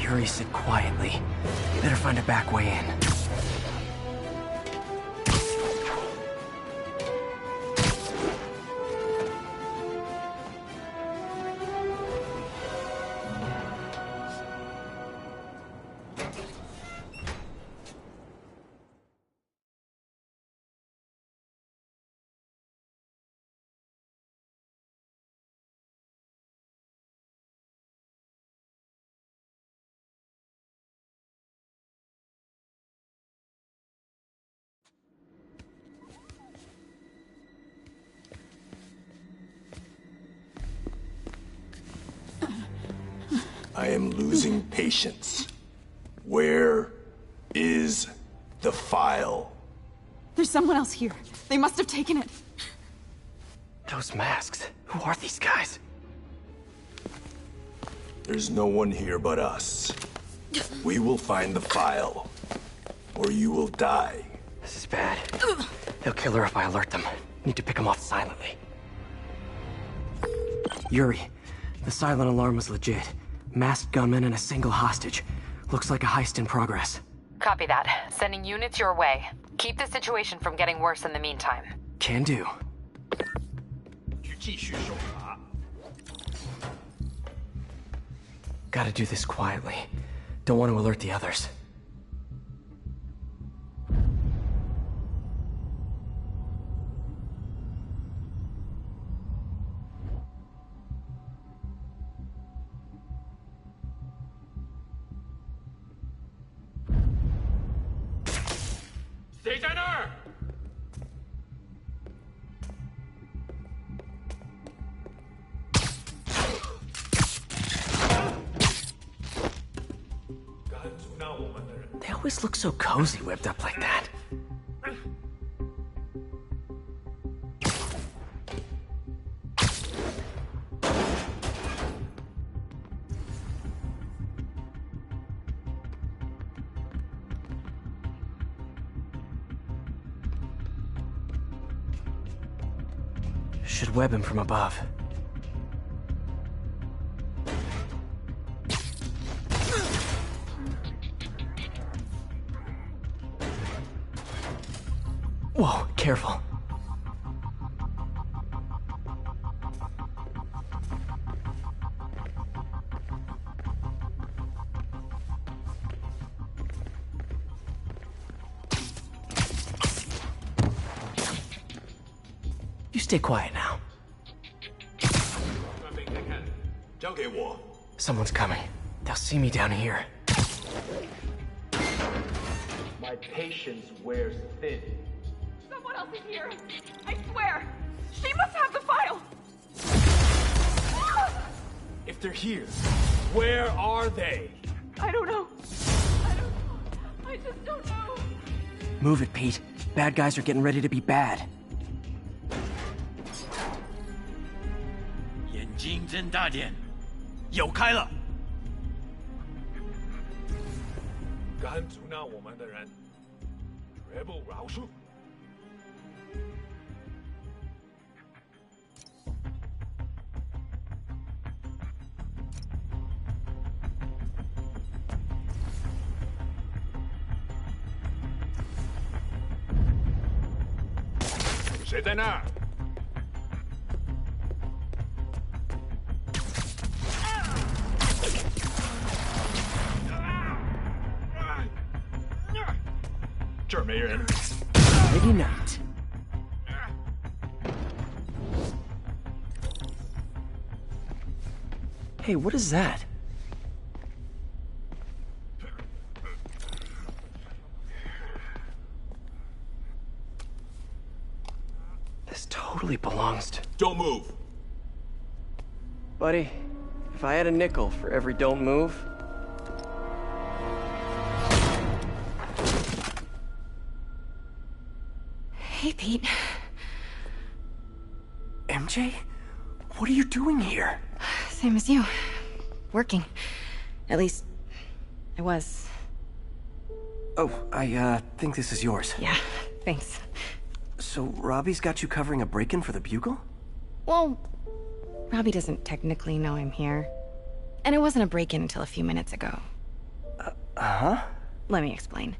Yuri, sit quietly. Better find a back way in. I am losing patience. Where is the file? There's someone else here. They must have taken it. Those masks. Who are these guys? There's no one here but us. We will find the file, or you will die. This is bad. They'll kill her if I alert them. Need to pick them off silently. Yuri, the silent alarm was legit. Masked gunmen and a single hostage. Looks like a heist in progress. Copy that. Sending units your way. Keep the situation from getting worse in the meantime. Can do. Gotta do this quietly. Don't want to alert the others. They always look so cozy whipped up like that. Should web him from above. Whoa, careful. You stay quiet now. Someone's coming. They'll see me down here. My patience wears thin. Someone else is here. I swear. She must have the file. If they're here, where are they? I don't know. I just don't know. Move it, Pete. Bad guys are getting ready to be bad. 眼睛睁大点，有开了！敢阻挠我们的人，绝不饶恕。谁在那儿？ 这儿没人。Maybe not. Hey, what is that? This totally belongs to... Don't move. Buddy, if I had a nickel for every don't move... Hey, Pete. MJ? What are you doing here? Same as you. Working. At least, I was. Oh, I think this is yours. Yeah, thanks. So, Robbie's got you covering a break-in for the Bugle? Well, Robbie doesn't technically know I'm here. And it wasn't a break-in until a few minutes ago. Huh? Let me explain.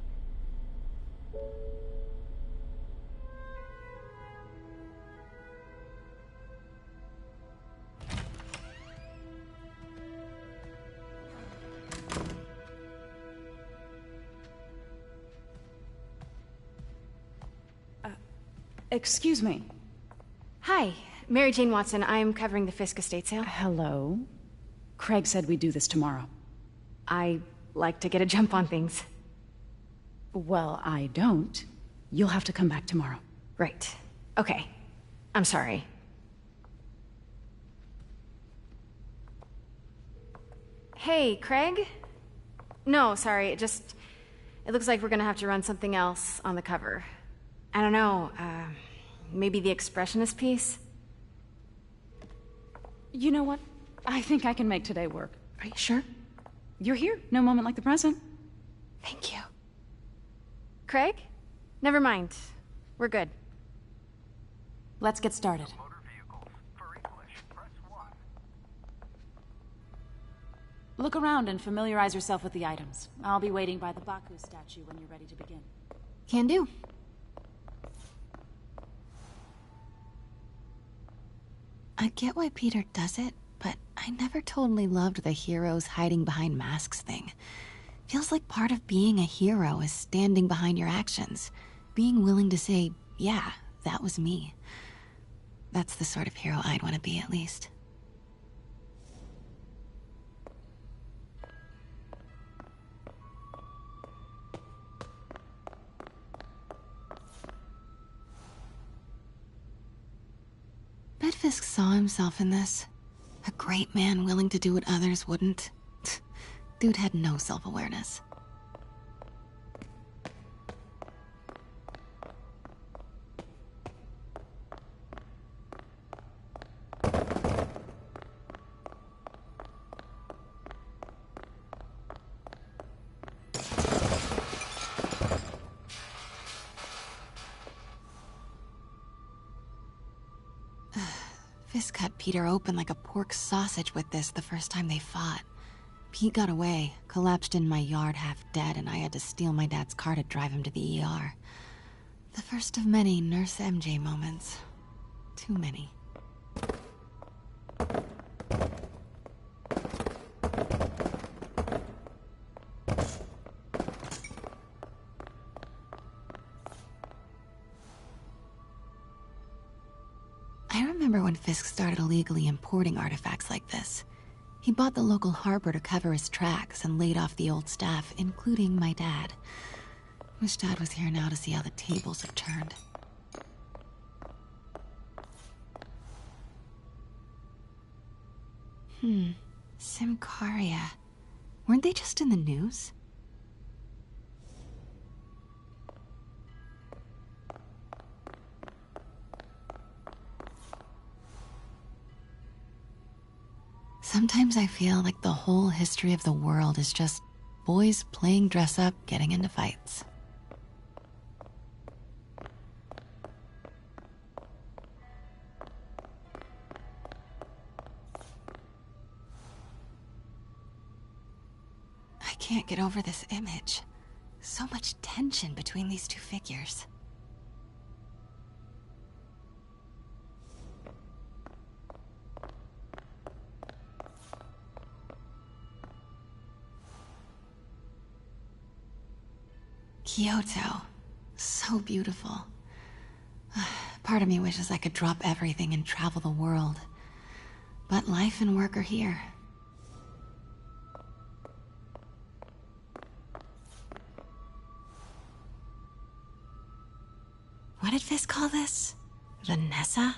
Excuse me. Hi, Mary Jane Watson. I'm covering the Fisk estate sale. Hello? Craig said we'd do this tomorrow. I like to get a jump on things. Well, I don't. You'll have to come back tomorrow. Right. Okay. I'm sorry. Hey, Craig? No, sorry, it looks like we're gonna have to run something else on the cover. I don't know, maybe the expressionist piece? You know what? I think I can make today work. Are you sure? You're here. No moment like the present. Thank you. Craig? Never mind. We're good. Let's get started. Look around and familiarize yourself with the items. I'll be waiting by the Baku statue when you're ready to begin. Can do. I get why Peter does it, but I never totally loved the heroes hiding behind masks thing. Feels like part of being a hero is standing behind your actions. Being willing to say, yeah, that was me. That's the sort of hero I'd want to be, at least. Bet Fisk saw himself in this. A great man willing to do what others wouldn't. Dude had no self-awareness. Fisk cut Peter open like a pork sausage with this the first time they fought. Pete got away, collapsed in my yard half dead, and I had to steal my dad's car to drive him to the ER. The first of many Nurse MJ moments. Too many. I remember when Fisk started illegally importing artifacts like this. He bought the local harbor to cover his tracks and laid off the old staff, including my dad. Wish Dad was here now to see how the tables have turned. Symkaria. Weren't they just in the news? Sometimes I feel like the whole history of the world is just boys playing dress up, getting into fights. I can't get over this image. So much tension between these two figures. Kyoto. So beautiful. Part of me wishes I could drop everything and travel the world. But life and work are here. What did Fisk call this? Vanessa?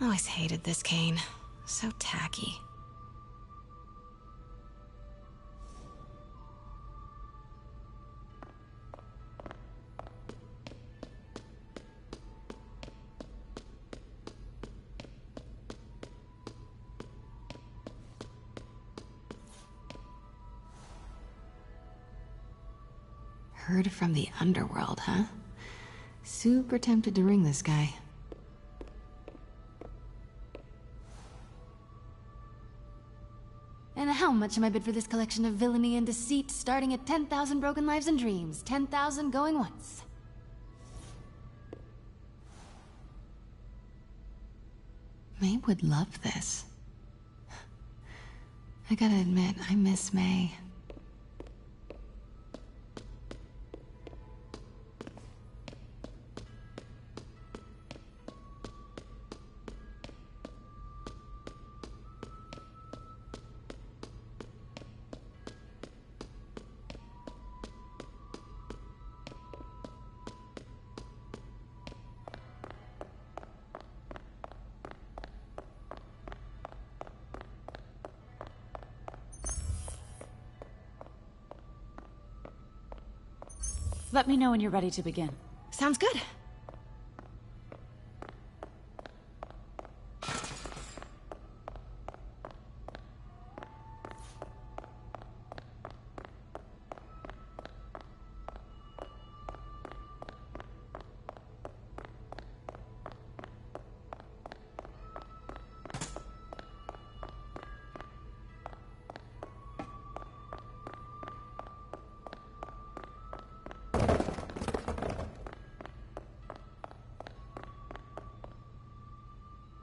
Always hated this cane. So tacky. Heard from the underworld, huh? Super tempted to ring this guy. And how much am I bid for this collection of villainy and deceit, starting at 10,000 broken lives and dreams, 10,000 going once? May would love this. I gotta admit, I miss May. Let me know when you're ready to begin. Sounds good.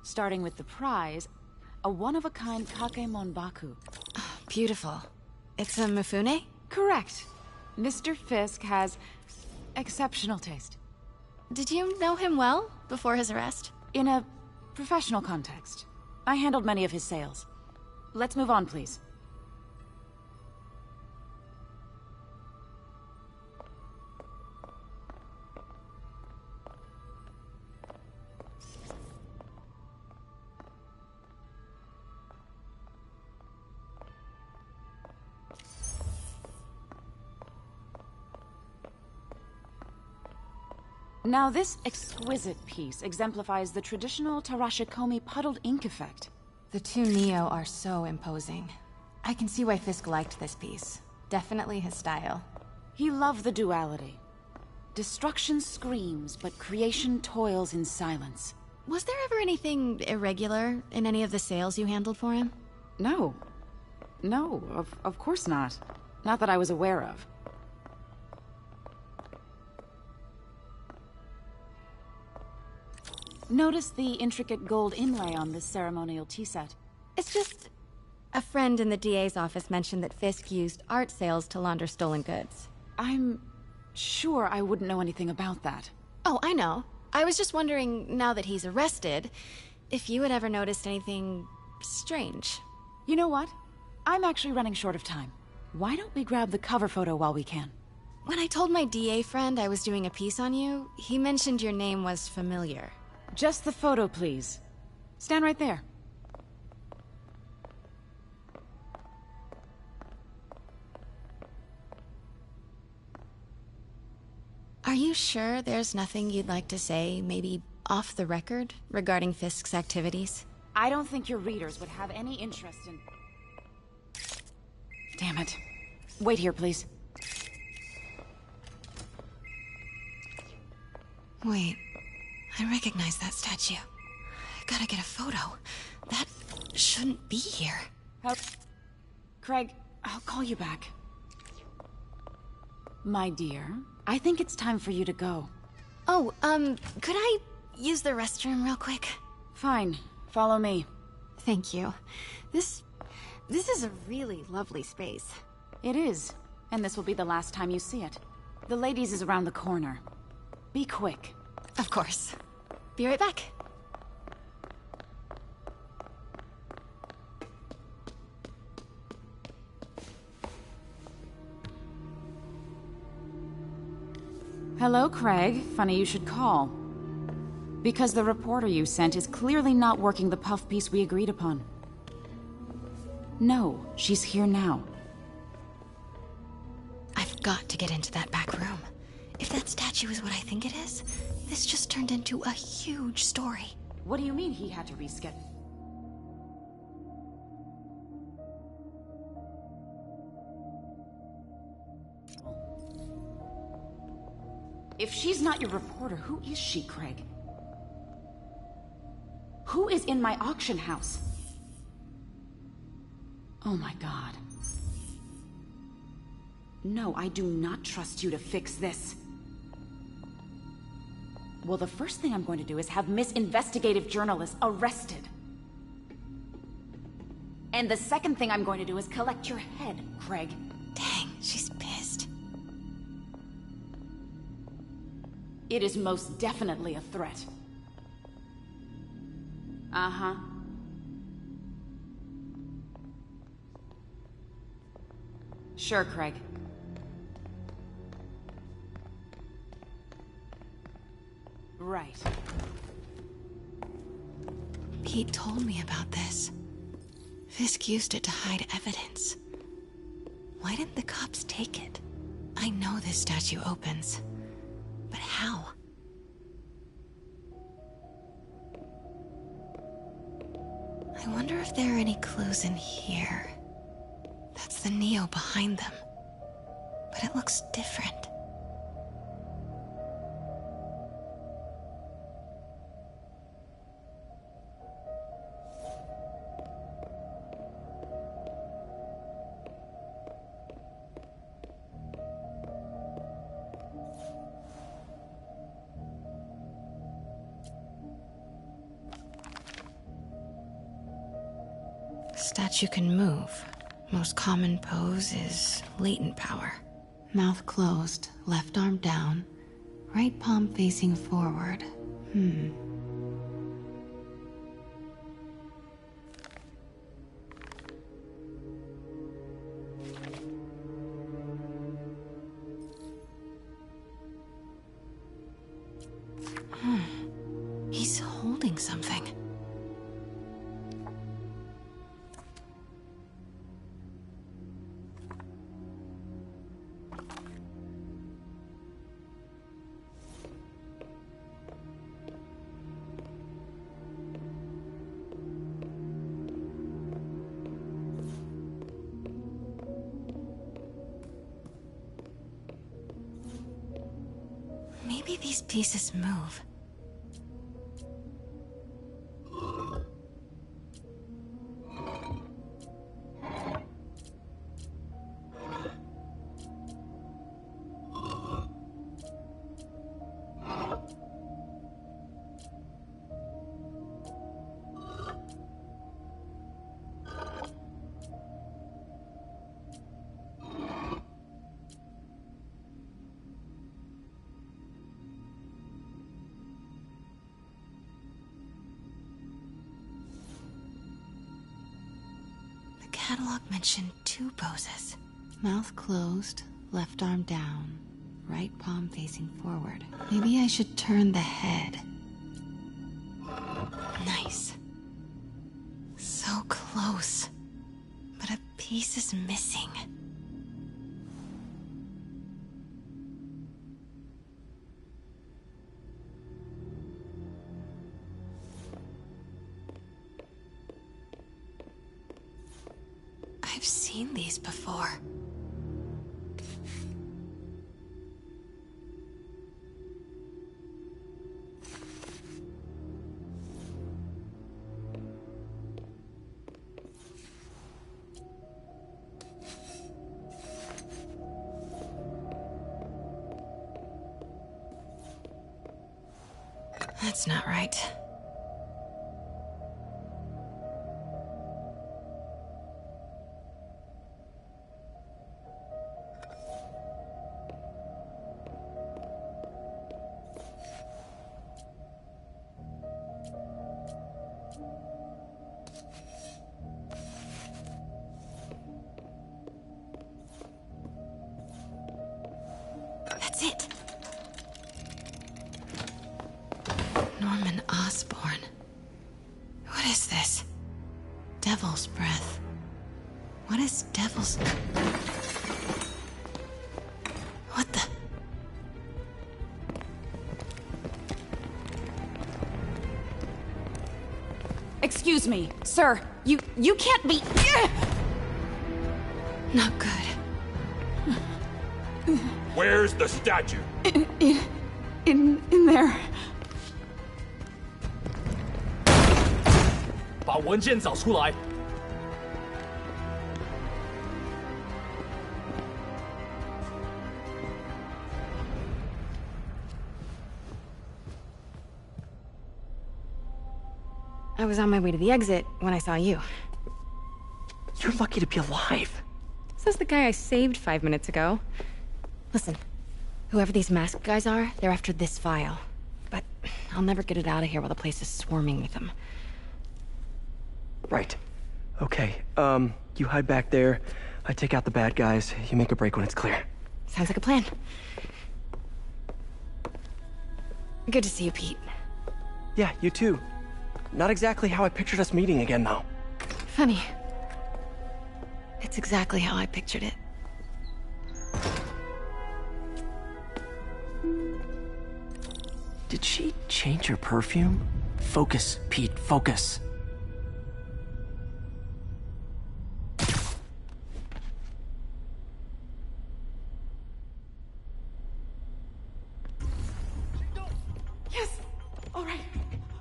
Starting with the prize, a one-of-a-kind Kakemon Baku. Beautiful. It's a Mifune? Correct. Mr. Fisk has exceptional taste. Did you know him well before his arrest? In a professional context, I handled many of his sales. Let's move on, please. Now, this exquisite piece exemplifies the traditional Tarashikomi puddled ink effect. The two Neo are so imposing. I can see why Fisk liked this piece. Definitely his style. He loved the duality. Destruction screams, but creation toils in silence. Was there ever anything irregular in any of the sales you handled for him? No. No, of course not. Not that I was aware of. Notice the intricate gold inlay on this ceremonial tea set. It's just... a friend in the DA's office mentioned that Fisk used art sales to launder stolen goods. I'm sure I wouldn't know anything about that. Oh, I know. I was just wondering, now that he's arrested, if you had ever noticed anything strange. You know what? I'm actually running short of time. Why don't we grab the cover photo while we can? When I told my DA friend I was doing a piece on you, he mentioned your name was familiar. Just the photo, please. Stand right there. Are you sure there's nothing you'd like to say, maybe off the record, regarding Fisk's activities? I don't think your readers would have any interest in... Damn it. Wait here, please. Wait. I recognize that statue. I gotta get a photo. That shouldn't be here. Craig, I'll call you back. My dear, I think it's time for you to go. Oh, could I use the restroom real quick? Fine. Follow me. Thank you. This is a really lovely space. It is. And this will be the last time you see it. The ladies is around the corner. Be quick. Of course. Be right back. Hello, Craig. Funny you should call. Because the reporter you sent is clearly not working the puff piece we agreed upon. No, she's here now. I've got to get into that back room. If that statue is what I think it is, this just turned into a huge story. What do you mean he had to reschedule? If she's not your reporter, who is she, Craig? Who is in my auction house? Oh my god. No, I do not trust you to fix this. Well, the first thing I'm going to do is have Miss Investigative Journalist arrested. And the second thing I'm going to do is collect your head, Craig. Dang, she's pissed. It is most definitely a threat. Uh-huh. Sure, Craig. Right. Pete told me about this. Fisk used it to hide evidence. Why didn't the cops take it? I know this statue opens. But how? I wonder if there are any clues in here. That's the Neo behind them. But it looks different. Statue can move. Most common pose is latent power. Mouth closed, left arm down, right palm facing forward. He's holding something. Maybe these pieces move. The catalog mentioned 2 poses. Mouth closed, left arm down, right palm facing forward. Maybe I should turn the head. Nice. So close. But a piece is missing. I've seen these before. That's not right. That's it. Norman Osborn. What is this? Devil's breath. What is devil's... What the... Excuse me, sir. You can't be... Not good. Where's the statue? In there. 把文件找出来。I was on my way to the exit when I saw you. You're lucky to be alive. Says the guy I saved 5 minutes ago. Listen, whoever these masked guys are, they're after this file. But I'll never get it out of here while the place is swarming with them. Right. Okay, you hide back there. I take out the bad guys. You make a break when it's clear. Sounds like a plan. Good to see you, Pete. Yeah, you too. Not exactly how I pictured us meeting again, though. Funny. It's exactly how I pictured it. Did she change her perfume? Focus, Pete, focus. Yes. All right.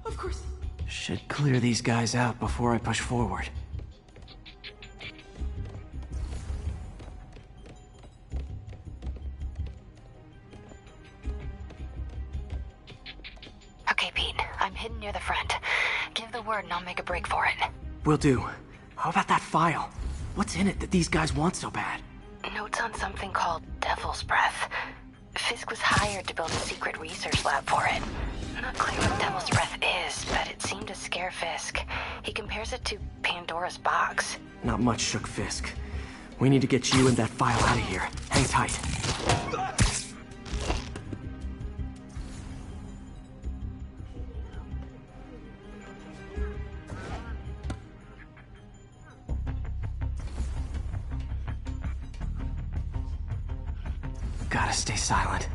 Of course. Should clear these guys out before I push forward. Okay, Pete. I'm hidden near the front. Give the word and I'll make a break for it. Will do. How about that file? What's in it that these guys want so bad? Notes on something called Devil's Breath. Fisk was hired to build a secret research lab for it. Not clear what Devil's Breath is, but it seemed to scare Fisk. He compares it to Pandora's box. Not much shook Fisk. We need to get you and that file out of here. Hang tight. Gotta stay silent.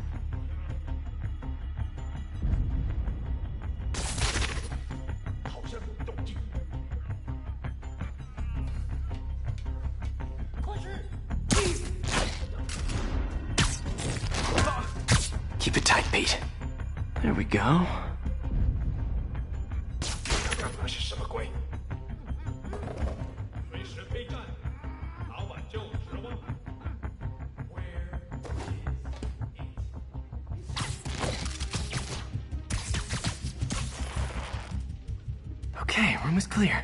Keep it tight, Pete. There we go. 看看是什么鬼？随时备战，早晚就指望。Where Okay, room is clear.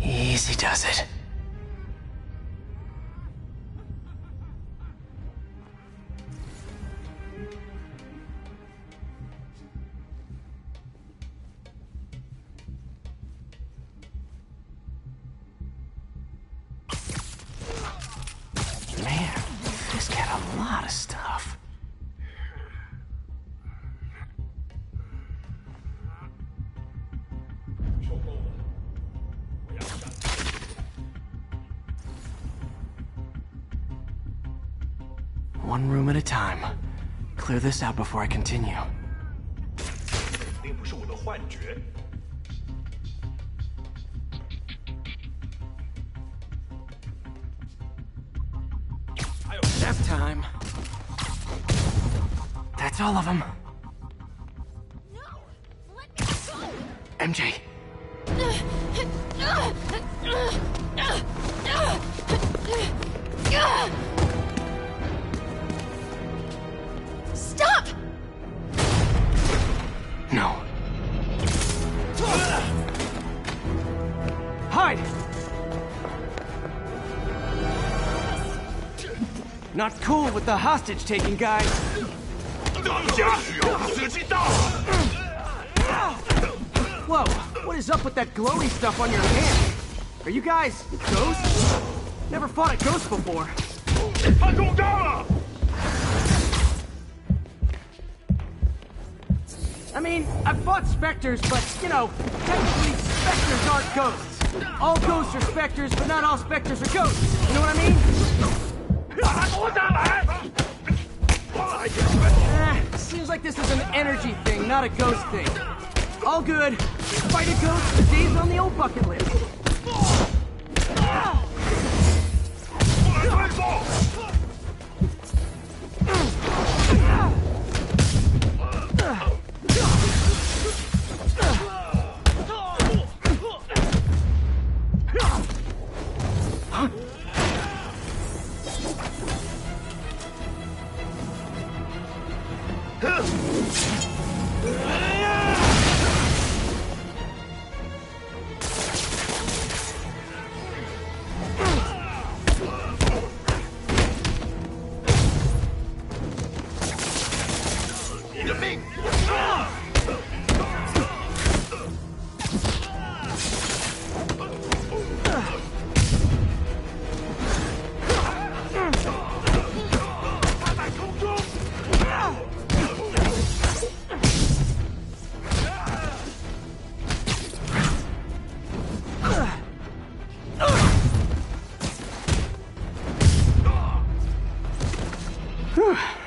Easy does it. Man, Fisk had a lot of stuff. One room at a time. Clear this out before I continue. 并不是我的幻觉。还有 Nap time. That's all of them. MJ. Stop! No. Hide! Not cool with the hostage-taking guys. 当家需要自己到。 Whoa, what is up with that glowy stuff on your hand? Are you guys ghosts? Never fought a ghost before. 他中招了！ I mean, I've fought specters, but, you know, technically specters aren't ghosts. All ghosts are specters, but not all specters are ghosts. You know what I mean? Seems like this is an energy thing, not a ghost thing. All good. Fight a ghost, the days on the old bucket list.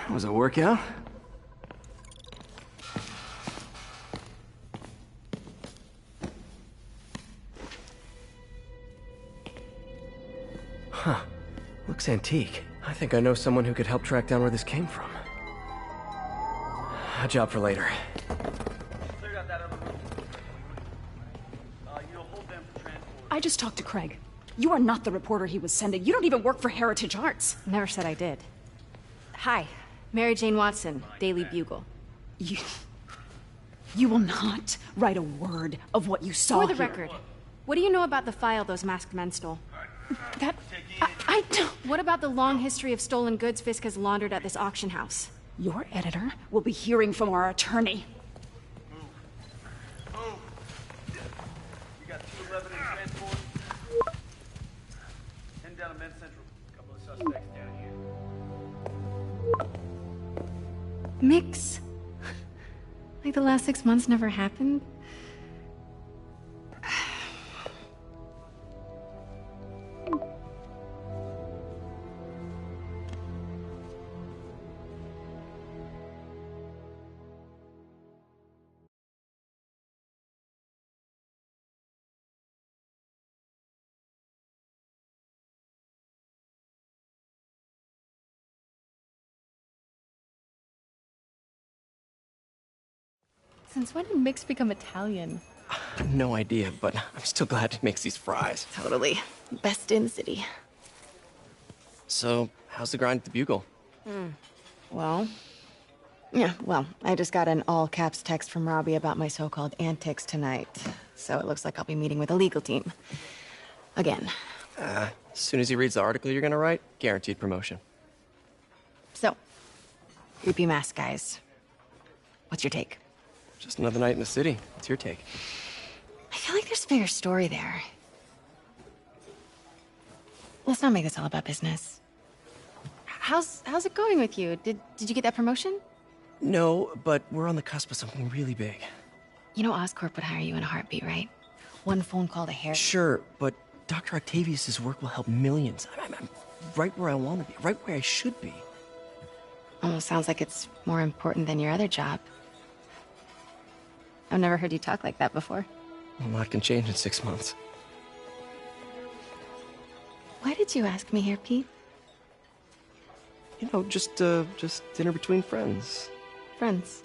Was it a workout? Huh. Looks antique. I think I know someone who could help track down where this came from. A job for later. I just talked to Craig. You are not the reporter he was sending. You don't even work for Heritage Arts. Never said I did. Hi, Mary Jane Watson, Daily Bugle. You will not write a word of what you saw For the here. record, what do you know about the file those masked men stole? I don't... What about the long history of stolen goods Fisk has laundered at this auction house? Your editor will be hearing from our attorney. You got 211 in transport. 10 down to Men's Central. A couple of suspects down here. Mix? Like the last 6 months never happened? Since when did Mix become Italian? No idea, but I'm still glad he makes these fries. Totally. Best in the city. So, how's the grind at the Bugle? Well, I just got an all-caps text from Robbie about my so-called antics tonight. So it looks like I'll be meeting with a legal team. Again. As soon as he reads the article you're gonna write, guaranteed promotion. So, creepy mask guys. What's your take? Just another night in the city. What's your take? I feel like there's a bigger story there. Let's not make this all about business. How's it going with you? Did you get that promotion? No, but we're on the cusp of something really big. You know Oscorp would hire you in a heartbeat, right? One phone call to Harry. Sure, but Dr. Octavius' work will help millions. I'm right where I want to be, right where I should be. Almost sounds like it's more important than your other job. I've never heard you talk like that before. A lot can change in 6 months. Why did you ask me here, Pete? You know, just dinner between friends. Friends.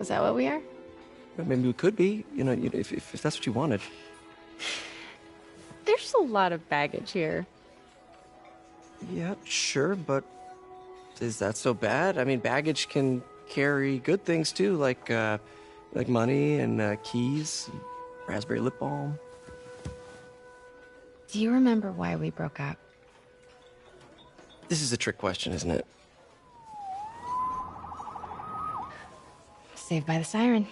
Is that what we are? Well, maybe we could be, you know, if that's what you wanted. There's a lot of baggage here. Yeah, sure, but is that so bad? I mean, baggage can carry good things too, like money and keys, and raspberry lip balm. Do you remember why we broke up? This is a trick question, isn't it? Saved by the siren.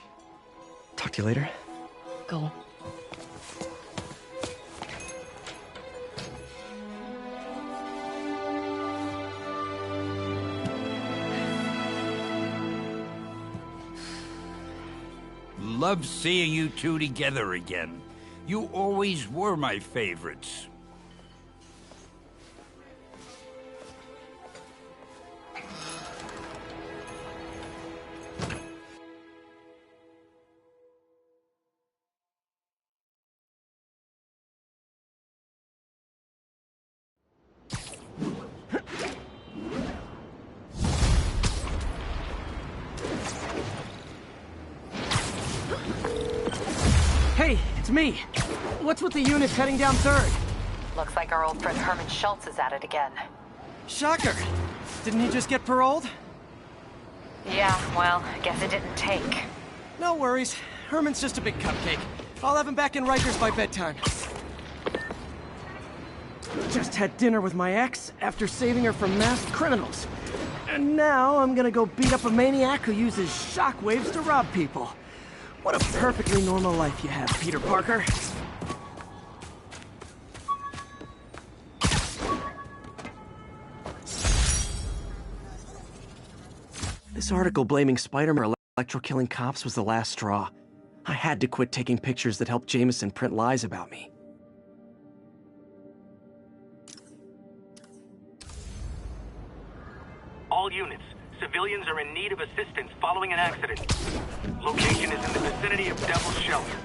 Talk to you later. Go. love seeing you two together again. You always were my favorites. Hey, it's me. What's with the units heading down 3rd? Looks like our old friend Herman Schultz is at it again. Shocker. Didn't he just get paroled? Yeah, well, guess it didn't take. No worries. Herman's just a big cupcake. I'll have him back in Rikers by bedtime. Just had dinner with my ex after saving her from masked criminals. And now I'm gonna go beat up a maniac who uses shockwaves to rob people. What a perfectly normal life you have, Peter Parker. This article blaming Spider-Man for electro-killing cops was the last straw. I had to quit taking pictures that helped Jameson print lies about me. All units, civilians are in need of assistance following an accident. Location is in the vicinity of Devil's Shelter.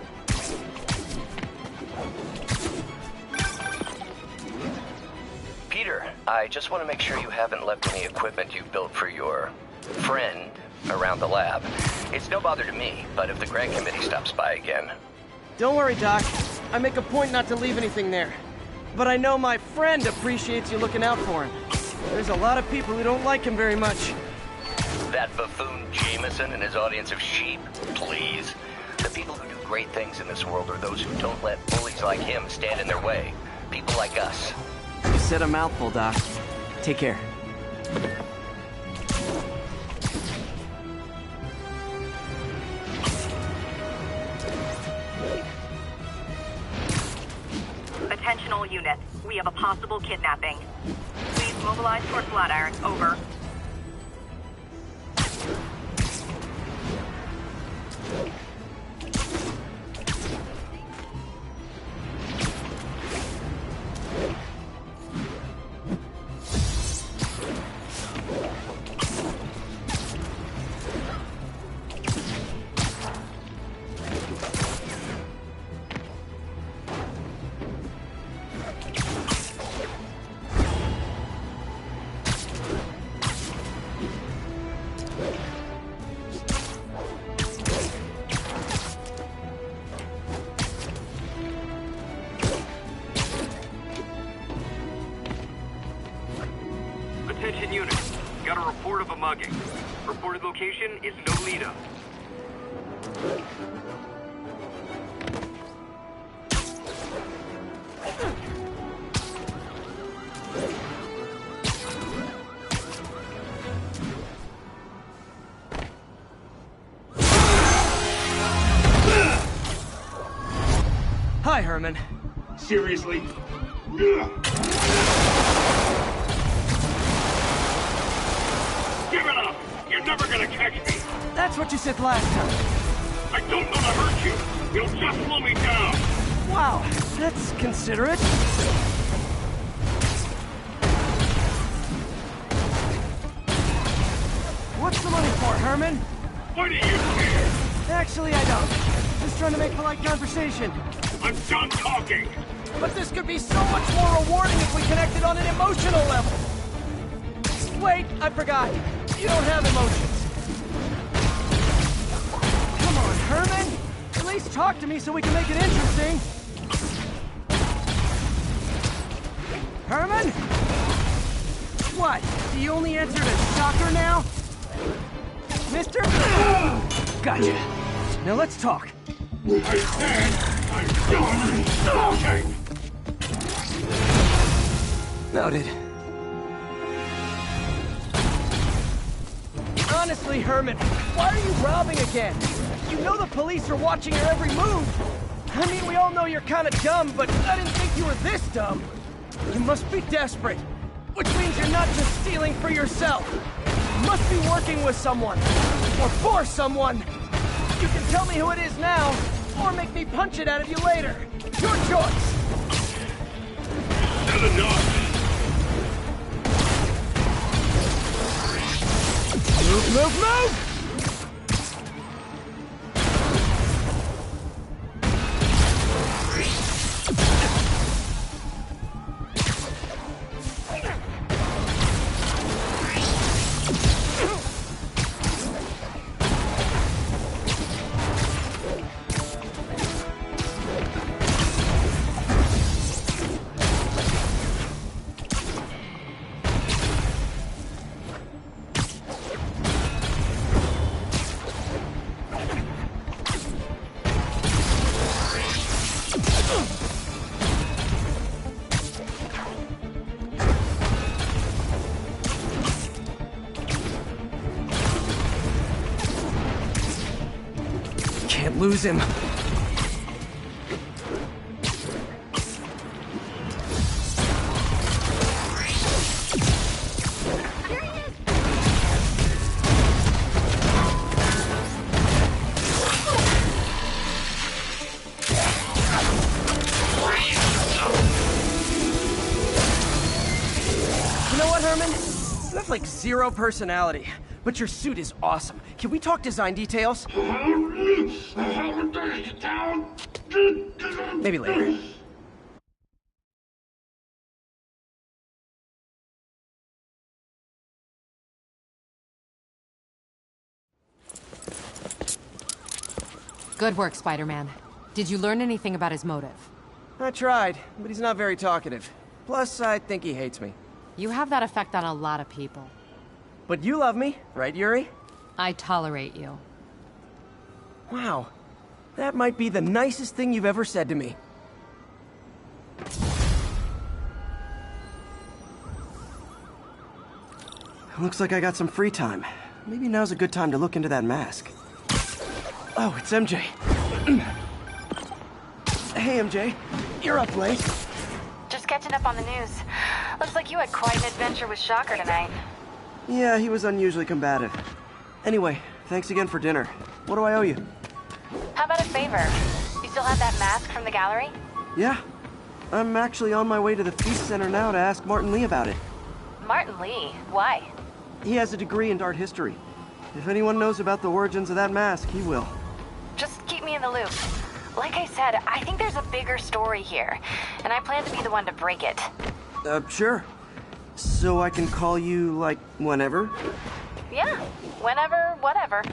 Peter, I just want to make sure you haven't left any equipment you've built for your friend around the lab. It's no bother to me, but if the grant committee stops by again... Don't worry, Doc. I make a point not to leave anything there. But I know my friend appreciates you looking out for him. There's a lot of people who don't like him very much. That buffoon Jameson and his audience of sheep? Please. The people who do great things in this world are those who don't let bullies like him stand in their way. People like us. You said a mouthful, Doc. Take care. Attention all units. We have a possible kidnapping. Please mobilize towards Flatiron. Over. Attention units, got a report of a mugging. Reported location is Nolita. Hi, Herman. Seriously? Give it up! You're never gonna catch me! That's what you said last time. I don't want to hurt you! You'll just slow me down! Wow, that's considerate. What's the money for, Herman? Why do you care? Actually, I don't. Just trying to make polite conversation. I'm done talking! But this could be so much more rewarding if we connected on an emotional level. Wait, I forgot. You don't have emotions. Come on, Herman. At least talk to me so we can make it interesting. Herman? What? Do you only answer to shocker now? Mister? Gotcha. Now let's talk. I said I'm done talking! Noted. Honestly, Herman, why are you robbing again? You know the police are watching your every move. I mean, we all know you're kind of dumb, but I didn't think you were this dumb. You must be desperate, which means you're not just stealing for yourself. You must be working with someone, or for someone. You can tell me who it is now, or make me punch it out of you later. Your choice. Not enough. Move, move, move! Can't lose him. You know what, Herman? You have like zero personality, but your suit is awesome. Can we talk design details? Maybe later. Good work, Spider-Man. Did you learn anything about his motive? I tried, but he's not very talkative. Plus, I think he hates me. You have that effect on a lot of people. But you love me, right, Yuri? I tolerate you. Wow. That might be the nicest thing you've ever said to me. Looks like I got some free time. Maybe now's a good time to look into that mask. Oh, it's MJ. Hey, MJ. You're up late. Just catching up on the news. Looks like you had quite an adventure with Shocker tonight. Yeah, he was unusually combative. Anyway, thanks again for dinner. What do I owe you? How about a favor? You still have that mask from the gallery? Yeah. I'm actually on my way to the Feast Center now to ask Martin Lee about it. Martin Lee? Why? He has a degree in art history. If anyone knows about the origins of that mask, he will. Just keep me in the loop. Like I said, I think there's a bigger story here, and I plan to be the one to break it. Sure. So I can call you, like, whenever? Yeah, whenever, whatever.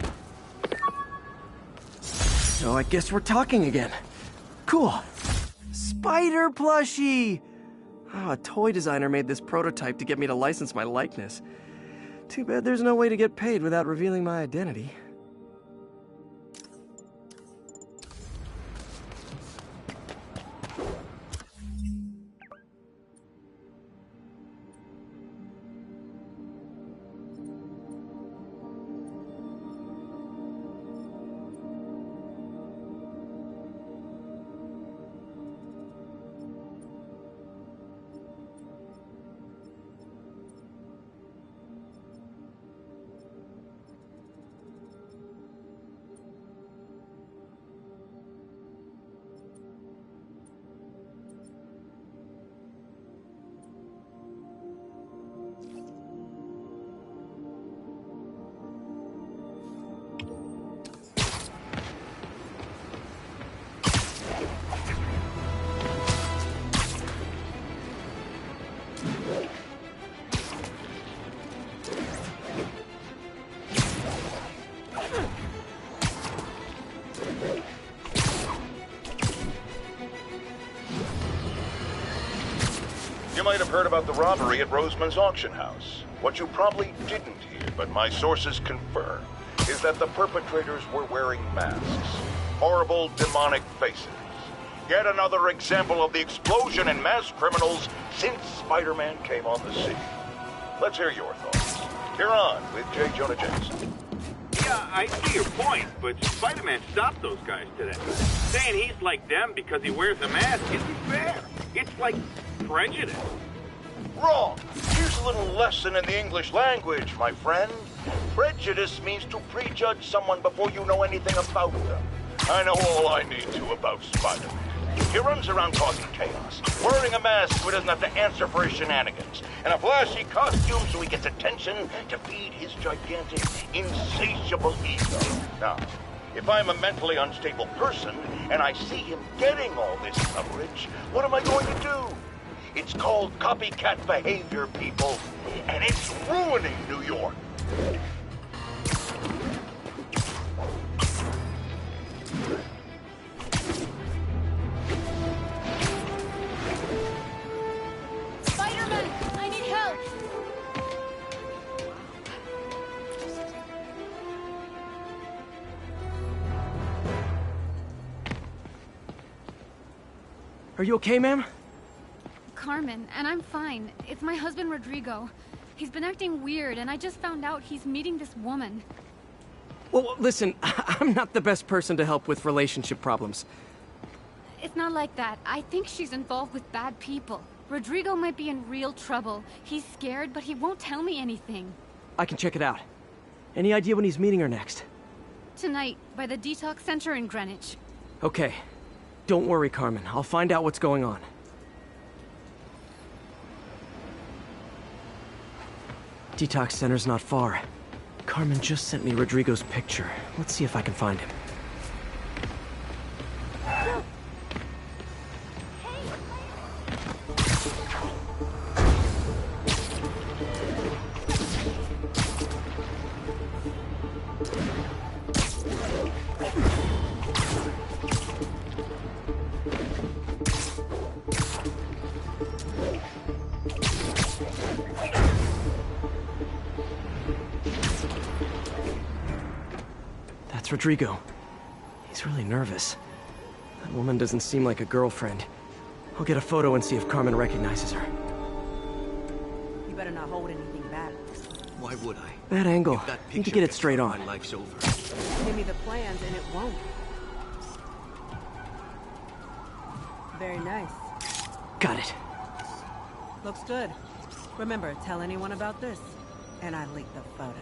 So I guess we're talking again. Cool. Spider plushie! Oh, a toy designer made this prototype to get me to license my likeness. Too bad there's no way to get paid without revealing my identity. You might have heard about the robbery at Roseman's auction house. What you probably didn't hear, but my sources confirm, is that the perpetrators were wearing masks. Horrible, demonic faces. Yet another example of the explosion in mass criminals since Spider-Man came on the scene. Let's hear your thoughts. You're on with J. Jonah Jameson. Yeah, I see your point, but Spider-Man stopped those guys today. Saying he's like them because he wears a mask isn't fair. It's like prejudice. Wrong. You Here's a little lesson in the English language, my friend. Prejudice means to prejudge someone before you know anything about them. I know all I need to about Spider-Man. He runs around causing chaos, wearing a mask so he doesn't have to answer for his shenanigans, and a flashy costume so he gets attention to feed his gigantic, insatiable ego. Now, if I'm a mentally unstable person and I see him getting all this coverage, what am I going to do? It's called copycat behavior, people, and it's ruining New York. Spider-Man, I need help! Are you okay, ma'am? Carmen, and I'm fine. It's my husband, Rodrigo. He's been acting weird, and I just found out he's meeting this woman. Well, listen, I'm not the best person to help with relationship problems. It's not like that. I think she's involved with bad people. Rodrigo might be in real trouble. He's scared, but he won't tell me anything. I can check it out. Any idea when he's meeting her next? Tonight, by the detox center in Greenwich. Okay. Don't worry, Carmen. I'll find out what's going on. Detox center's not far. Carmen just sent me Rodrigo's picture. Let's see if I can find him. That's Rodrigo. He's really nervous. That woman doesn't seem like a girlfriend. I'll get a photo and see if Carmen recognizes her. You better not hold anything back. Why would I? Bad angle. Need to get it straight on. My life's over. Give me the plans and it won't. Very nice. Got it. Looks good. Remember, tell anyone about this, and I leak the photo.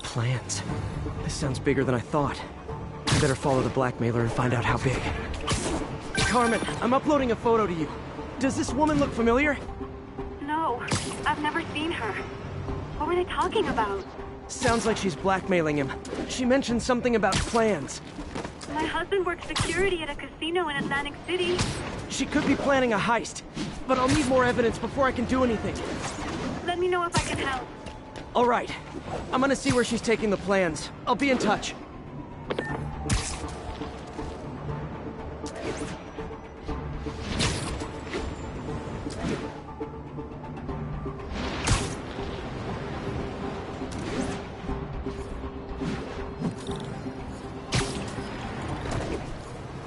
Plans. This sounds bigger than I thought. I better follow the blackmailer and find out how big. Carmen, I'm uploading a photo to you. Does this woman look familiar? No, I've never seen her. What were they talking about? Sounds like she's blackmailing him. She mentioned something about plans. My husband works security at a casino in Atlantic City. She could be planning a heist, but I'll need more evidence before I can do anything. Let me know if I can help. All right. I'm gonna see where she's taking the plans. I'll be in touch.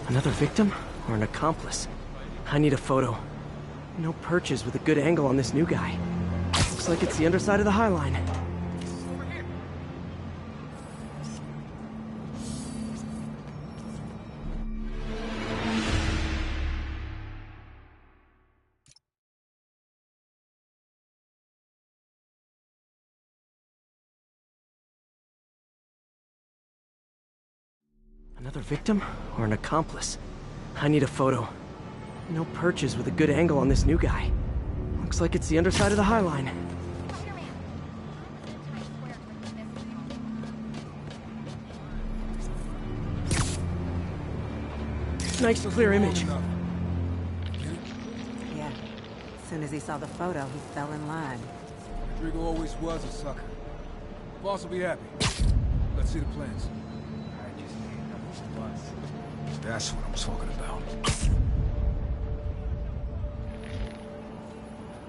Another victim or an accomplice? I need a photo. No perches with a good angle on this new guy. Looks like it's the underside of the High Line. Another victim or an accomplice? I need a photo. No perches with a good angle on this new guy. Looks like it's the underside of the High Line. Nice clear image. Yeah. As soon as he saw the photo, he fell in line. Rodrigo always was a sucker. Boss will be happy. Let's see the plans. That's what I'm talking about.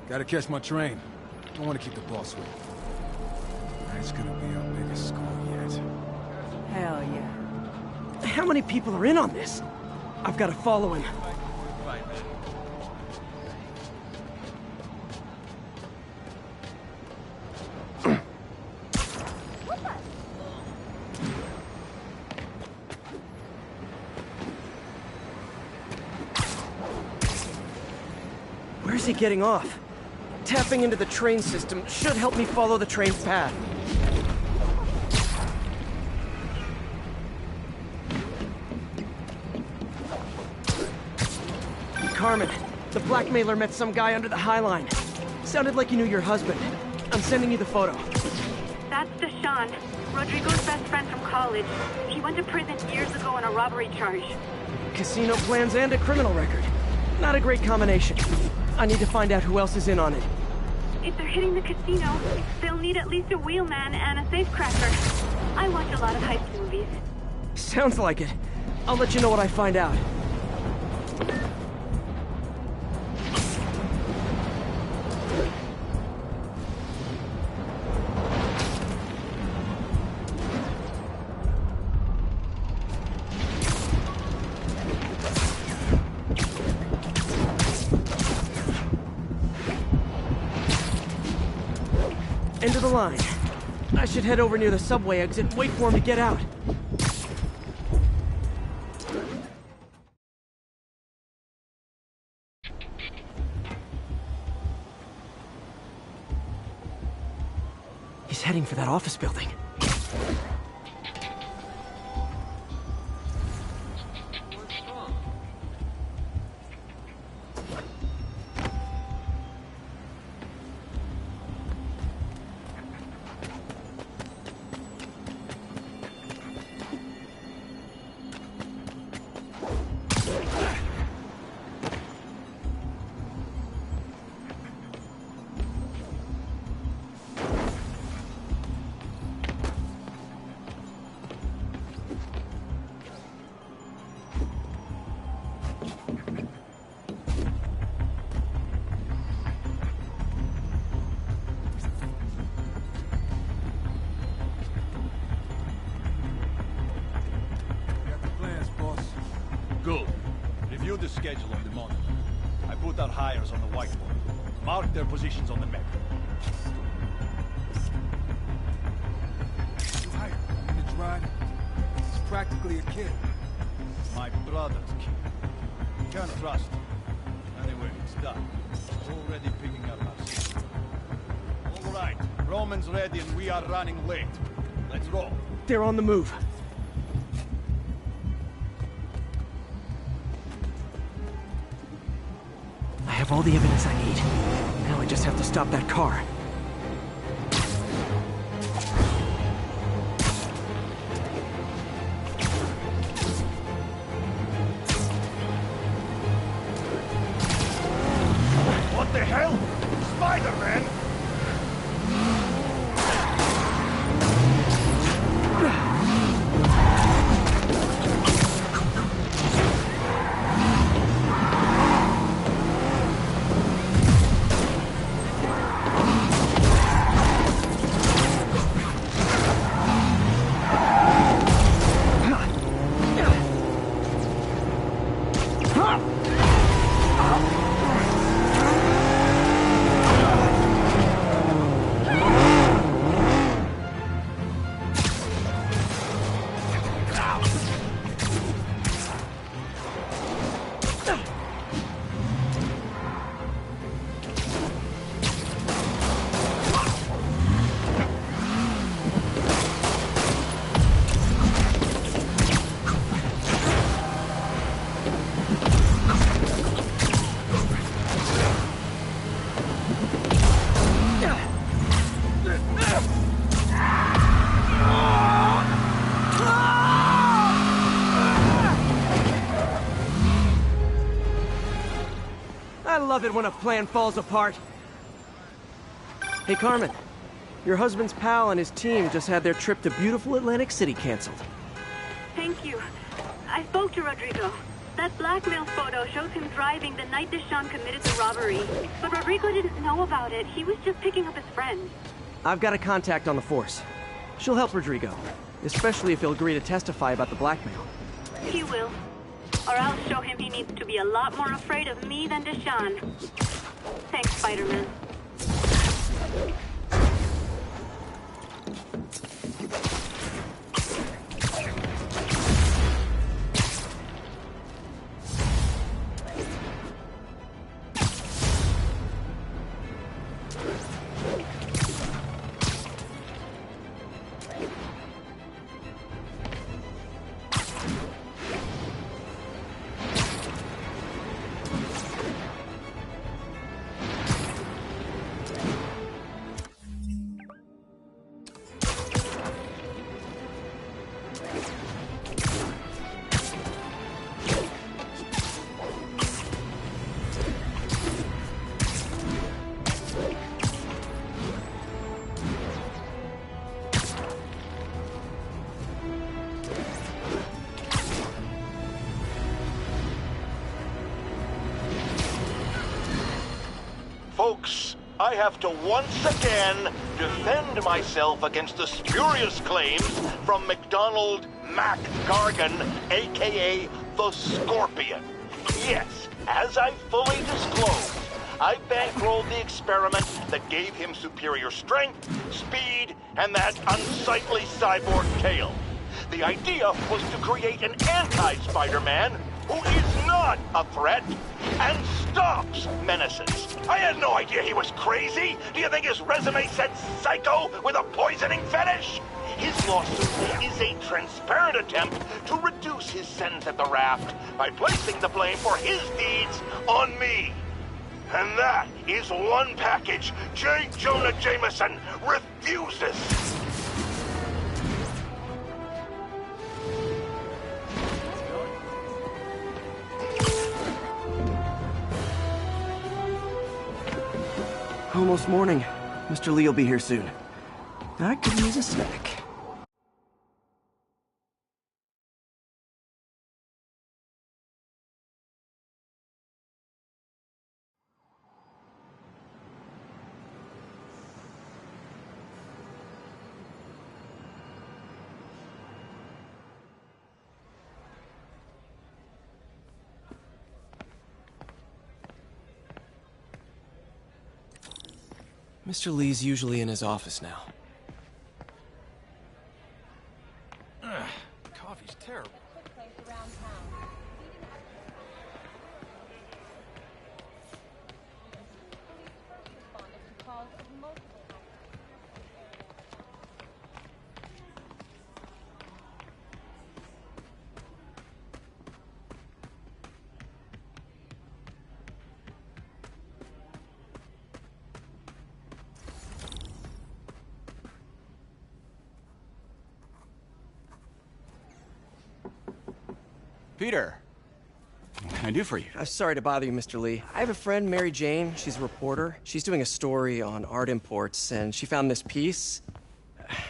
Gotta catch my train. Don't want to keep the boss waiting. That's gonna be our biggest score yet. Hell yeah. How many people are in on this? I've got to follow him. Where's he getting off? Tapping into the train system should help me follow the train's path. Carmen, the blackmailer met some guy under the High Line. Sounded like you knew your husband. I'm sending you the photo. That's Deshaun, Rodrigo's best friend from college. He went to prison years ago on a robbery charge. Casino plans and a criminal record. Not a great combination. I need to find out who else is in on it. If they're hitting the casino, they'll need at least a wheelman and a safecracker. I watch a lot of heist movies. Sounds like it. I'll let you know what I find out. End of the line. I should head over near the subway exit and wait for him to get out. He's heading for that office building. Good. Review the schedule on the monitor. I put our hires on the whiteboard. Mark their positions on the map. You hired him to drive? He's practically a kid. My brother's kid. You can't trust him. Anyway, it's done. Already picking up our signal. All right. Roman's ready and we are running late. Let's roll. They're on the move. I have all the evidence I need. Now I just have to stop that car. What the hell? Spider-Man! I love it when a plan falls apart. Hey, Carmen. Your husband's pal and his team just had their trip to beautiful Atlantic City canceled. Thank you. I spoke to Rodrigo. That blackmail photo shows him driving the night Deshaun committed the robbery. But Rodrigo didn't know about it. He was just picking up his friend. I've got a contact on the force. She'll help Rodrigo, especially if he'll agree to testify about the blackmail. He will. Or I'll show him he needs to be a lot more afraid of me than Deshaun. Thanks, Spider-Man. Folks, I have to once again defend myself against the spurious claims from McDonald Mac Gargan, aka the Scorpion. Yes, as I fully disclosed, I bankrolled the experiment that gave him superior strength, speed, and that unsightly cyborg tail. The idea was to create an anti-Spider-Man who is not a threat and stops menaces. I had no idea he was crazy. Do you think his resume said psycho with a poisoning fetish? His lawsuit is a transparent attempt to reduce his sentence at the raft by placing the blame for his deeds on me. And that is one package J. Jonah Jameson refuses. Almost morning. Mr. Lee will be here soon. I could use a snack. Mr. Lee's usually in his office now. Coffee's terrible. Peter, what can I do for you? I'm sorry to bother you, Mr. Lee. I have a friend, Mary Jane. She's a reporter. She's doing a story on art imports, and she found this piece.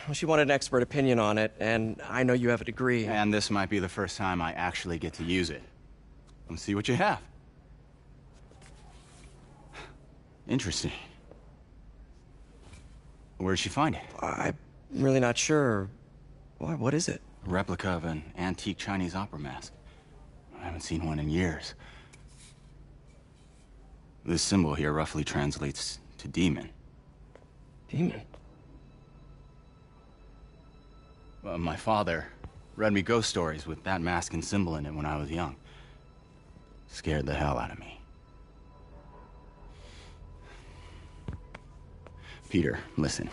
Well, she wanted an expert opinion on it, and I know you have a degree. And this might be the first time I actually get to use it. Let's see what you have. Interesting. Where did she find it? I'm really not sure. What is it? A replica of an antique Chinese opera mask. I haven't seen one in years. This symbol here roughly translates to demon. Demon? Well, my father read me ghost stories with that mask and symbol in it when I was young. Scared the hell out of me. Peter, listen.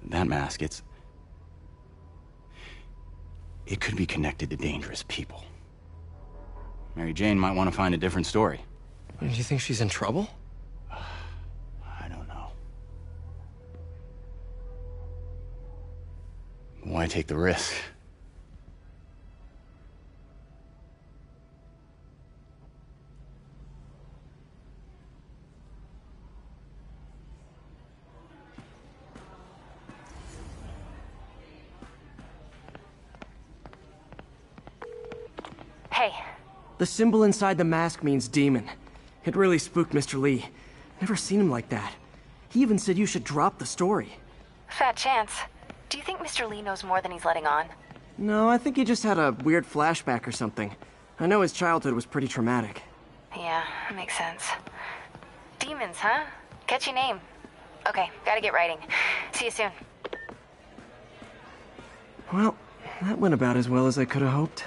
That mask, it could be connected to dangerous people. Mary Jane might want to find a different story. Do you think she's in trouble? I don't know. Why take the risk? Hey. The symbol inside the mask means demon. It really spooked Mr. Lee. Never seen him like that. He even said you should drop the story. Fat chance. Do you think Mr. Lee knows more than he's letting on? No, I think he just had a weird flashback or something. I know his childhood was pretty traumatic. Yeah, makes sense. Demons, huh? Catchy name. Okay, gotta get writing. See you soon. Well, that went about as well as I could have hoped.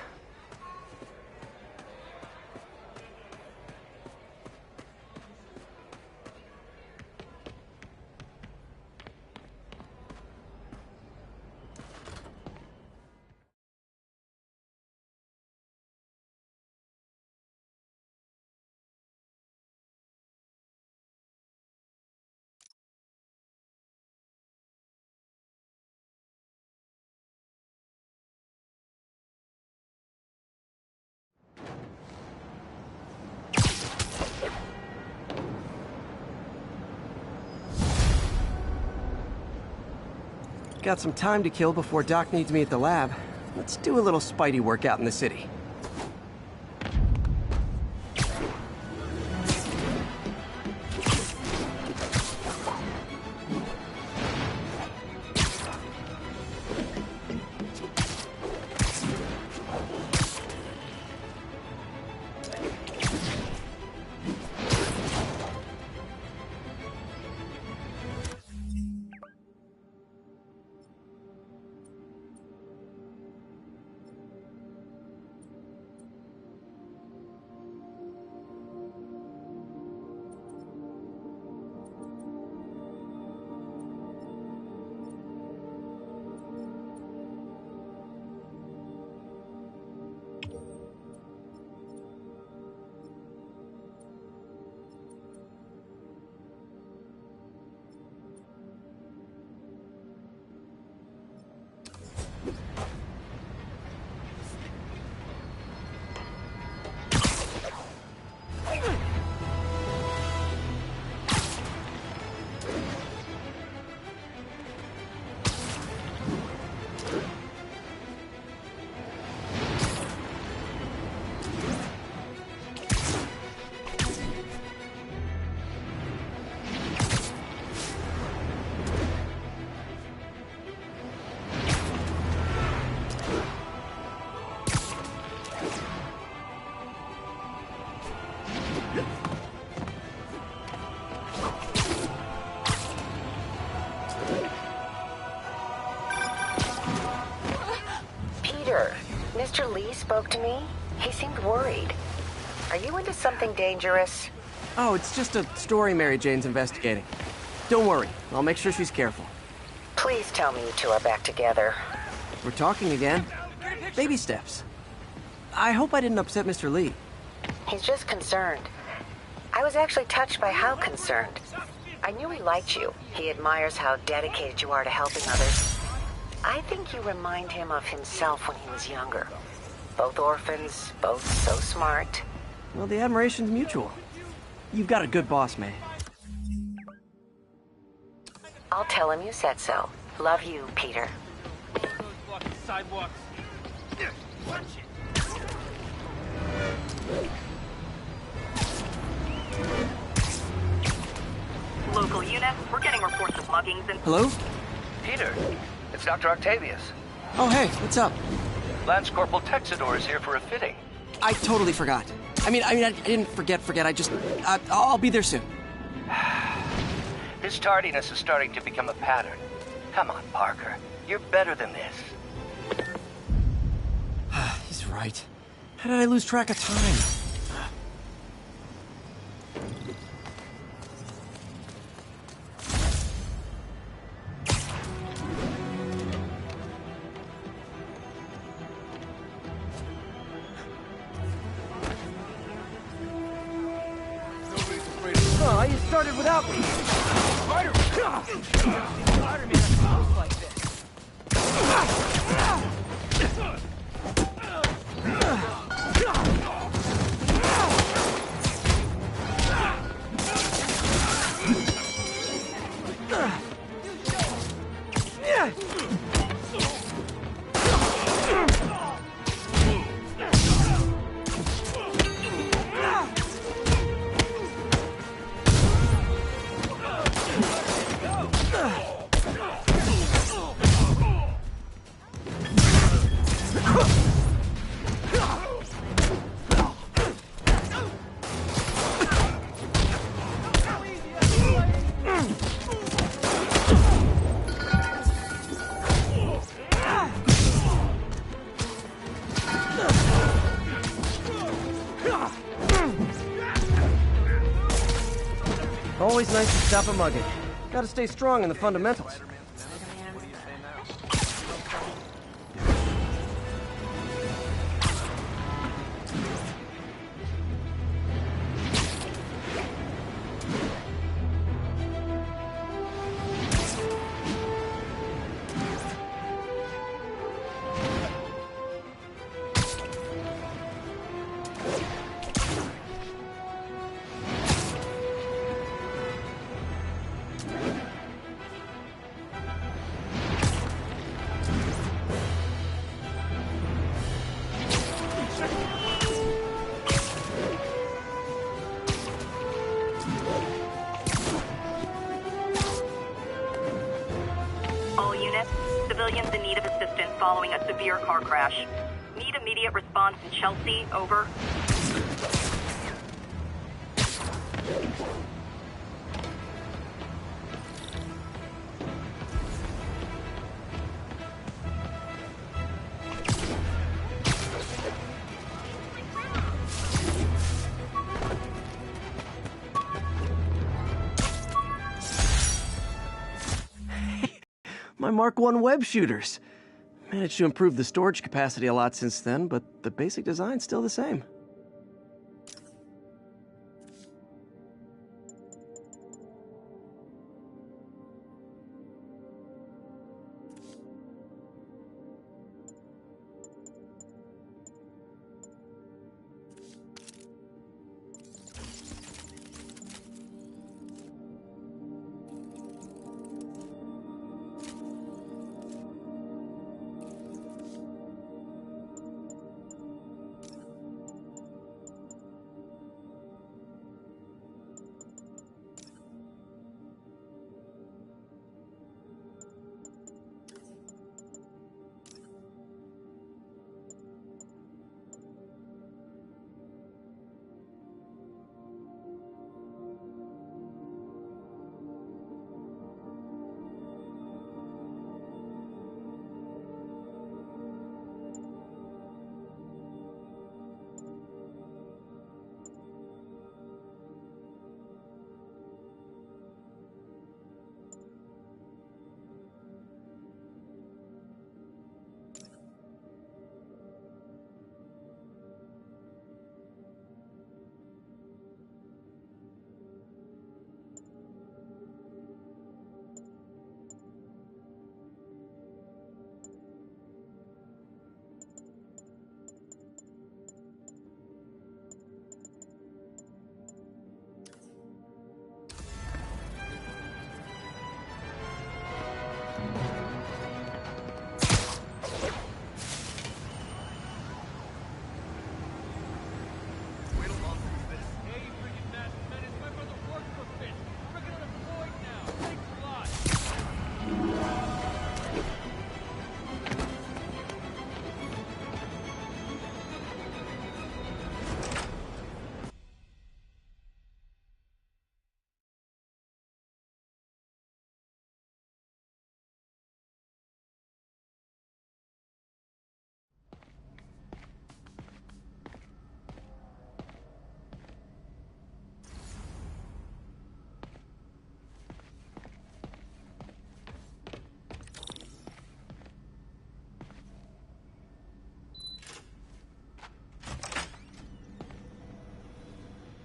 Got some time to kill before Doc needs me at the lab. Let's do a little Spidey workout in the city. Peter, Mr. Lee spoke to me. He seemed worried. Are you into something dangerous? Oh, it's just a story Mary Jane's investigating. Don't worry, I'll make sure she's careful. Please tell me you two are back together. We're talking again. Baby steps. I hope I didn't upset Mr. Lee. He's just concerned. I was actually touched by how concerned. I knew he liked you. He admires how dedicated you are to helping others. I think you remind him of himself when he was younger. Both orphans, both so smart. Well, the admiration's mutual. You've got a good boss, May. I'll tell him you said so. Love you, Peter. Sidewalks. Watch it. Local unit, we're getting reports of muggings and... Hello? Peter, it's Dr. Octavius. Oh, hey, what's up? Lance Corporal Texador is here for a fitting. I totally forgot. I didn't forget. I'll be there soon. His tardiness is starting to become a pattern. Come on, Parker. You're better than this. He's right. How did I lose track of time? Oh, you started without me. Spider-Man moves like this. Always nice to stop a mugging. Gotta stay strong in the fundamentals. Civilians in need of assistance following a severe car crash. Need immediate response in Chelsea, over. My Mark I web shooters. Managed to improve the storage capacity a lot since then, but the basic design's still the same.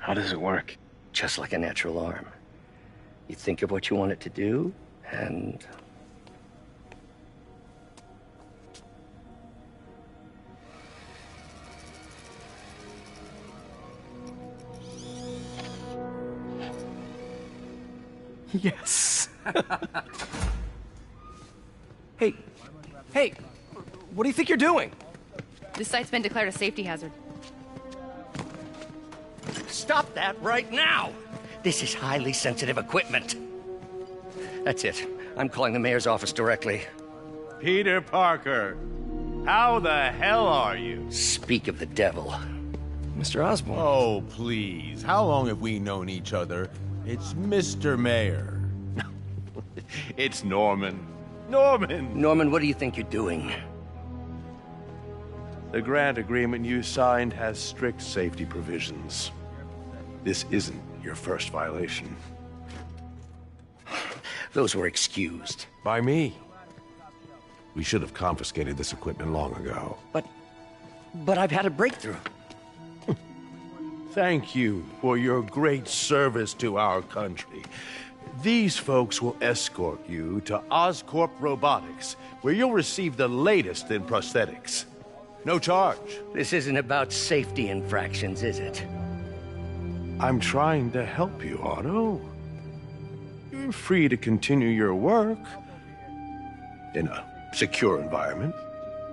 How does it work? Just like a natural arm. You think of what you want it to do, and... Yes. Hey, what do you think you're doing? This site's been declared a safety hazard. Stop that right now! This is highly sensitive equipment. That's it. I'm calling the mayor's office directly. Peter Parker, how the hell are you? Speak of the devil. Mr. Osborn. Oh, please. How long have we known each other? It's Mr. Mayor. It's Norman. Norman! Norman, what do you think you're doing? The grant agreement you signed has strict safety provisions. This isn't your first violation. Those were excused. By me. We should have confiscated this equipment long ago. But I've had a breakthrough. Thank you for your great service to our country. These folks will escort you to Oscorp Robotics, where you'll receive the latest in prosthetics. No charge. This isn't about safety infractions, is it? I'm trying to help you, Otto. You're free to continue your work in a secure environment.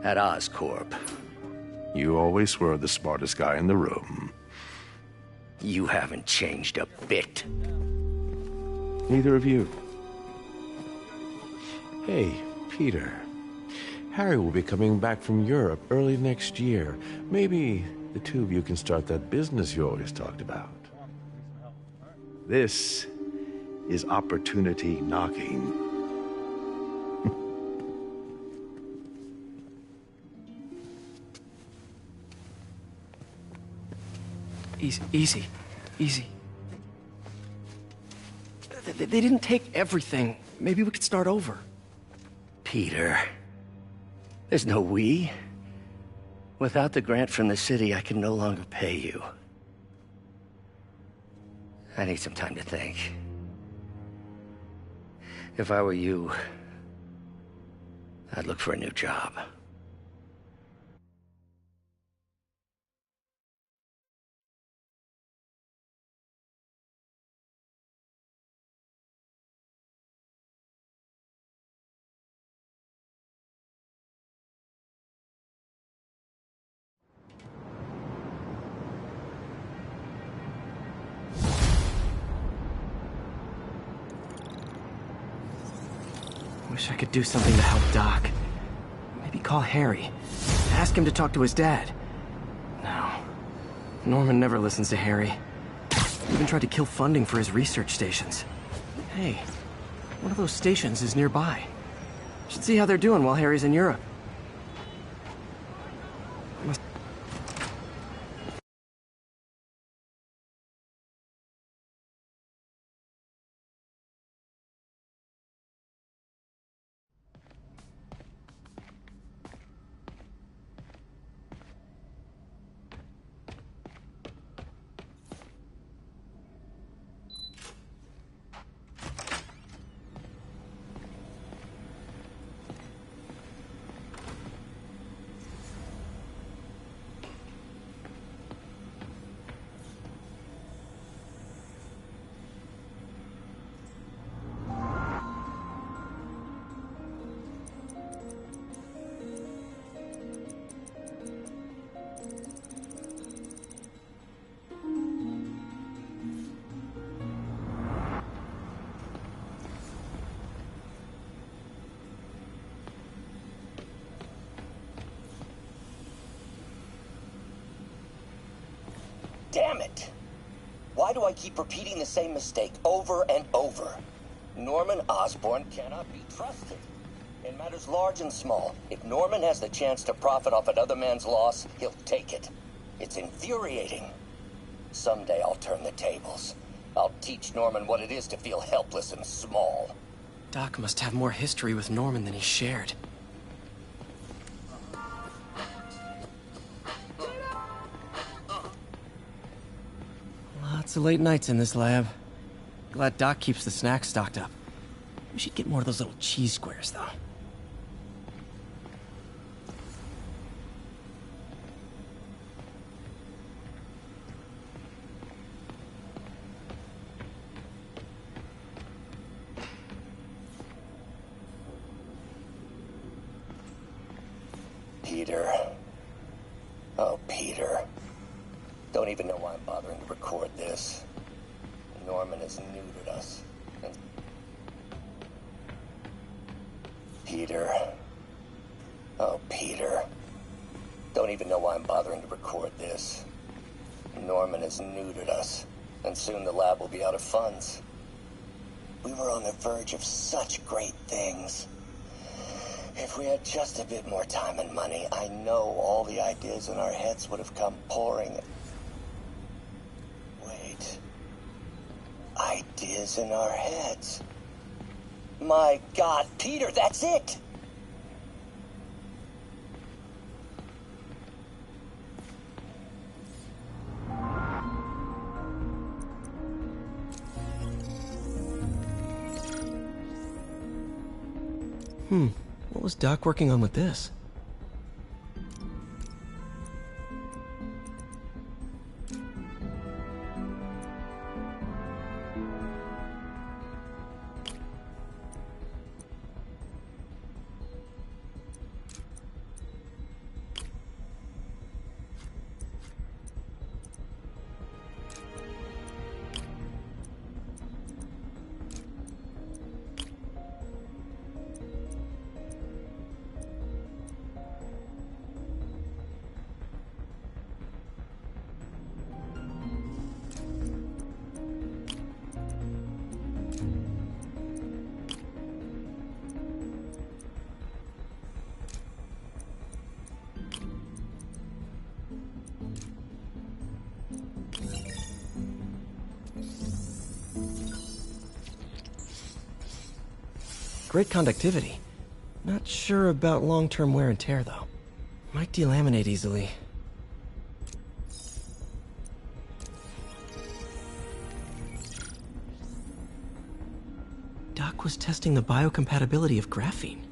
At Oscorp. You always were the smartest guy in the room. You haven't changed a bit. Neither of you. Hey, Peter. Harry will be coming back from Europe early next year. Maybe the two of you can start that business you always talked about. This is opportunity knocking. Easy. They didn't take everything. Maybe we could start over. Peter, there's no we. Without the grant from the city, I can no longer pay you. I need some time to think. If I were you, I'd look for a new job. Wish I could do something to help Doc. Maybe call Harry. Ask him to talk to his dad. No. Norman never listens to Harry. Even tried to kill funding for his research stations. Hey, one of those stations is nearby. Should see how they're doing while Harry's in Europe. Damn it! Why do I keep repeating the same mistake over and over? Norman Osborn cannot be trusted. In matters large and small, if Norman has the chance to profit off another man's loss, he'll take it. It's infuriating. Someday I'll turn the tables. I'll teach Norman what it is to feel helpless and small. Doc must have more history with Norman than he shared. Lots of late nights in this lab. Glad Doc keeps the snacks stocked up. We should get more of those little cheese squares, though. Peter. Oh, Peter. Don't even know why I'm bothering to record this. Norman has neutered us. And Peter. Oh, Peter. Don't even know why I'm bothering to record this. Norman has neutered us, and soon the lab will be out of funds. We were on the verge of such great things. If we had just a bit more time and money, I know all the ideas in our heads would have come pouring. Wait. Ideas in our heads. My God, Peter, that's it! What was Doc working on with this? Great conductivity. Not sure about long-term wear and tear, though. Might delaminate easily. Doc was testing the biocompatibility of graphene.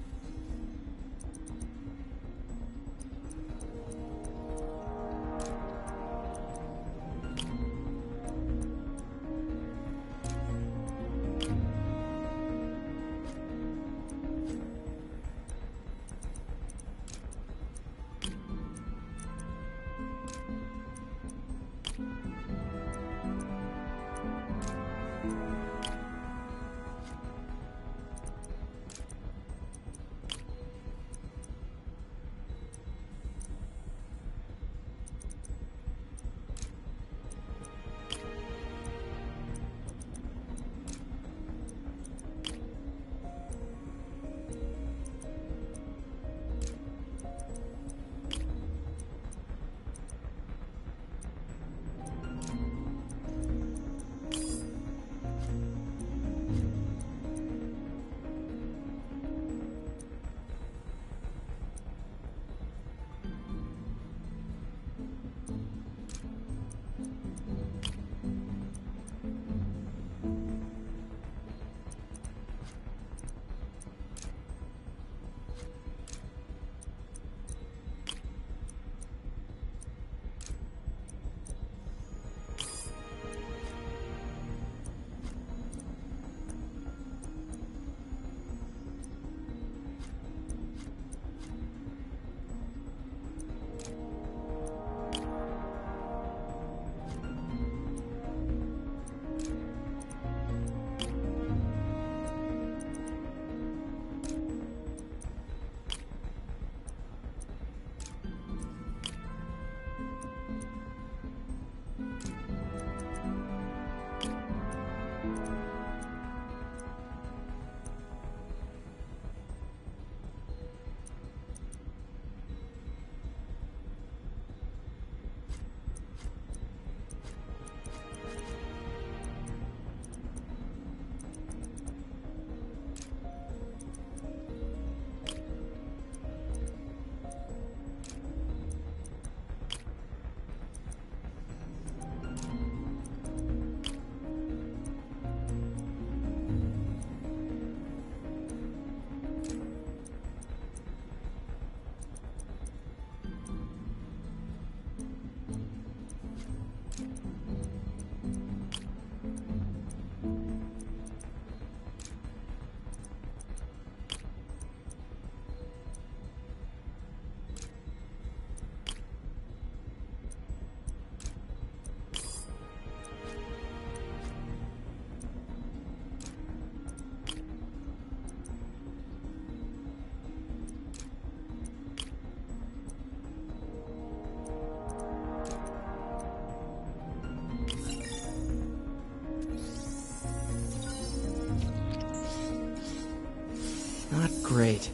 Not great.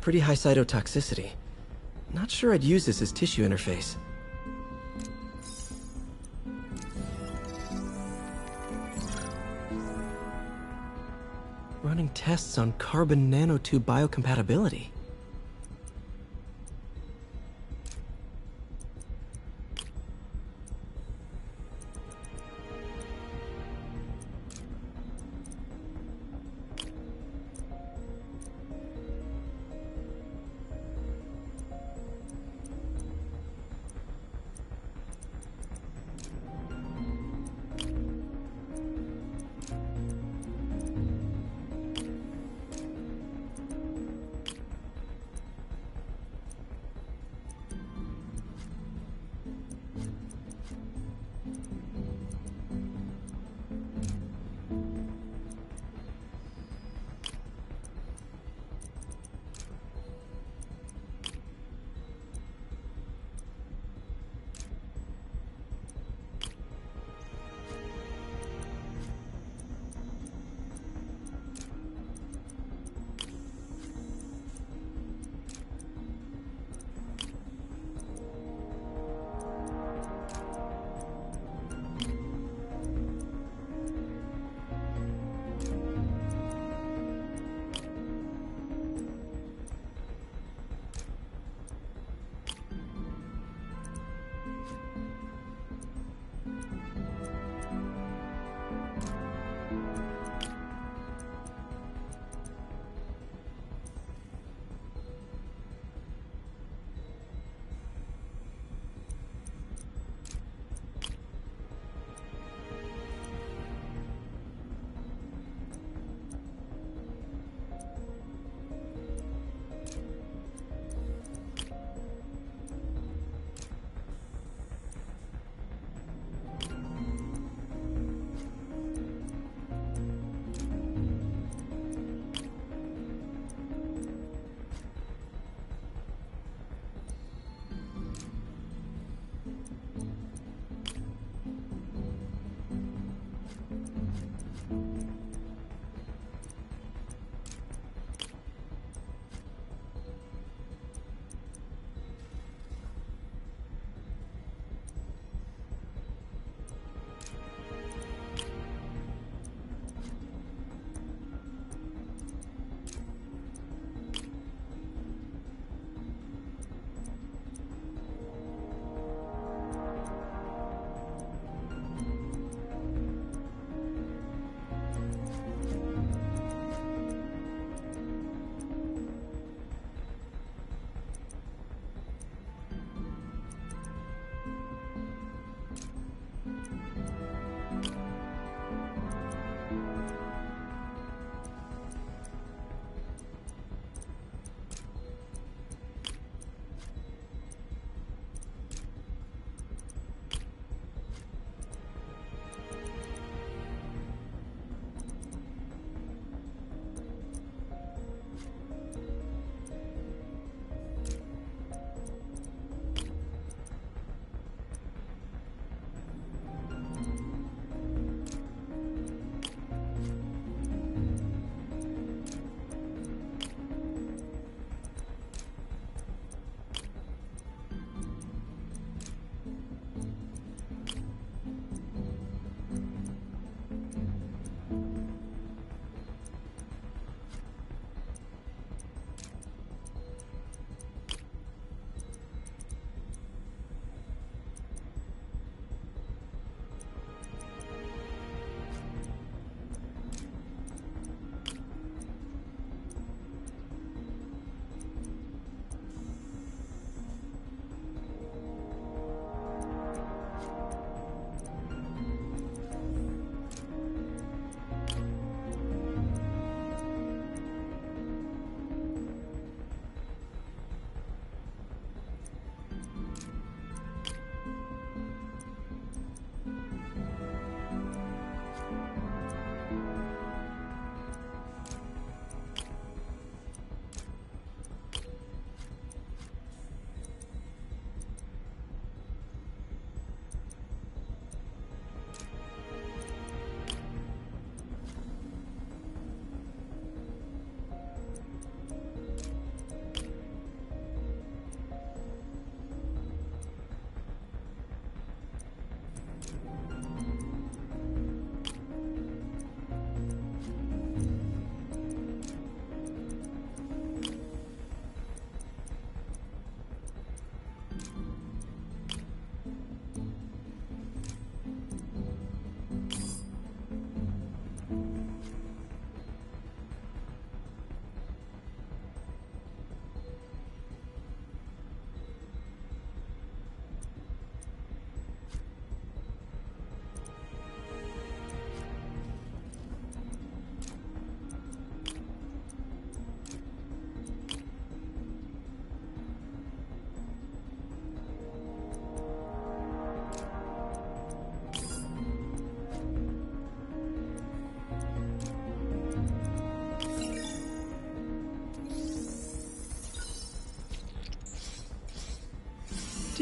Pretty high cytotoxicity. Not sure I'd use this as tissue interface. Running tests on carbon nanotube biocompatibility.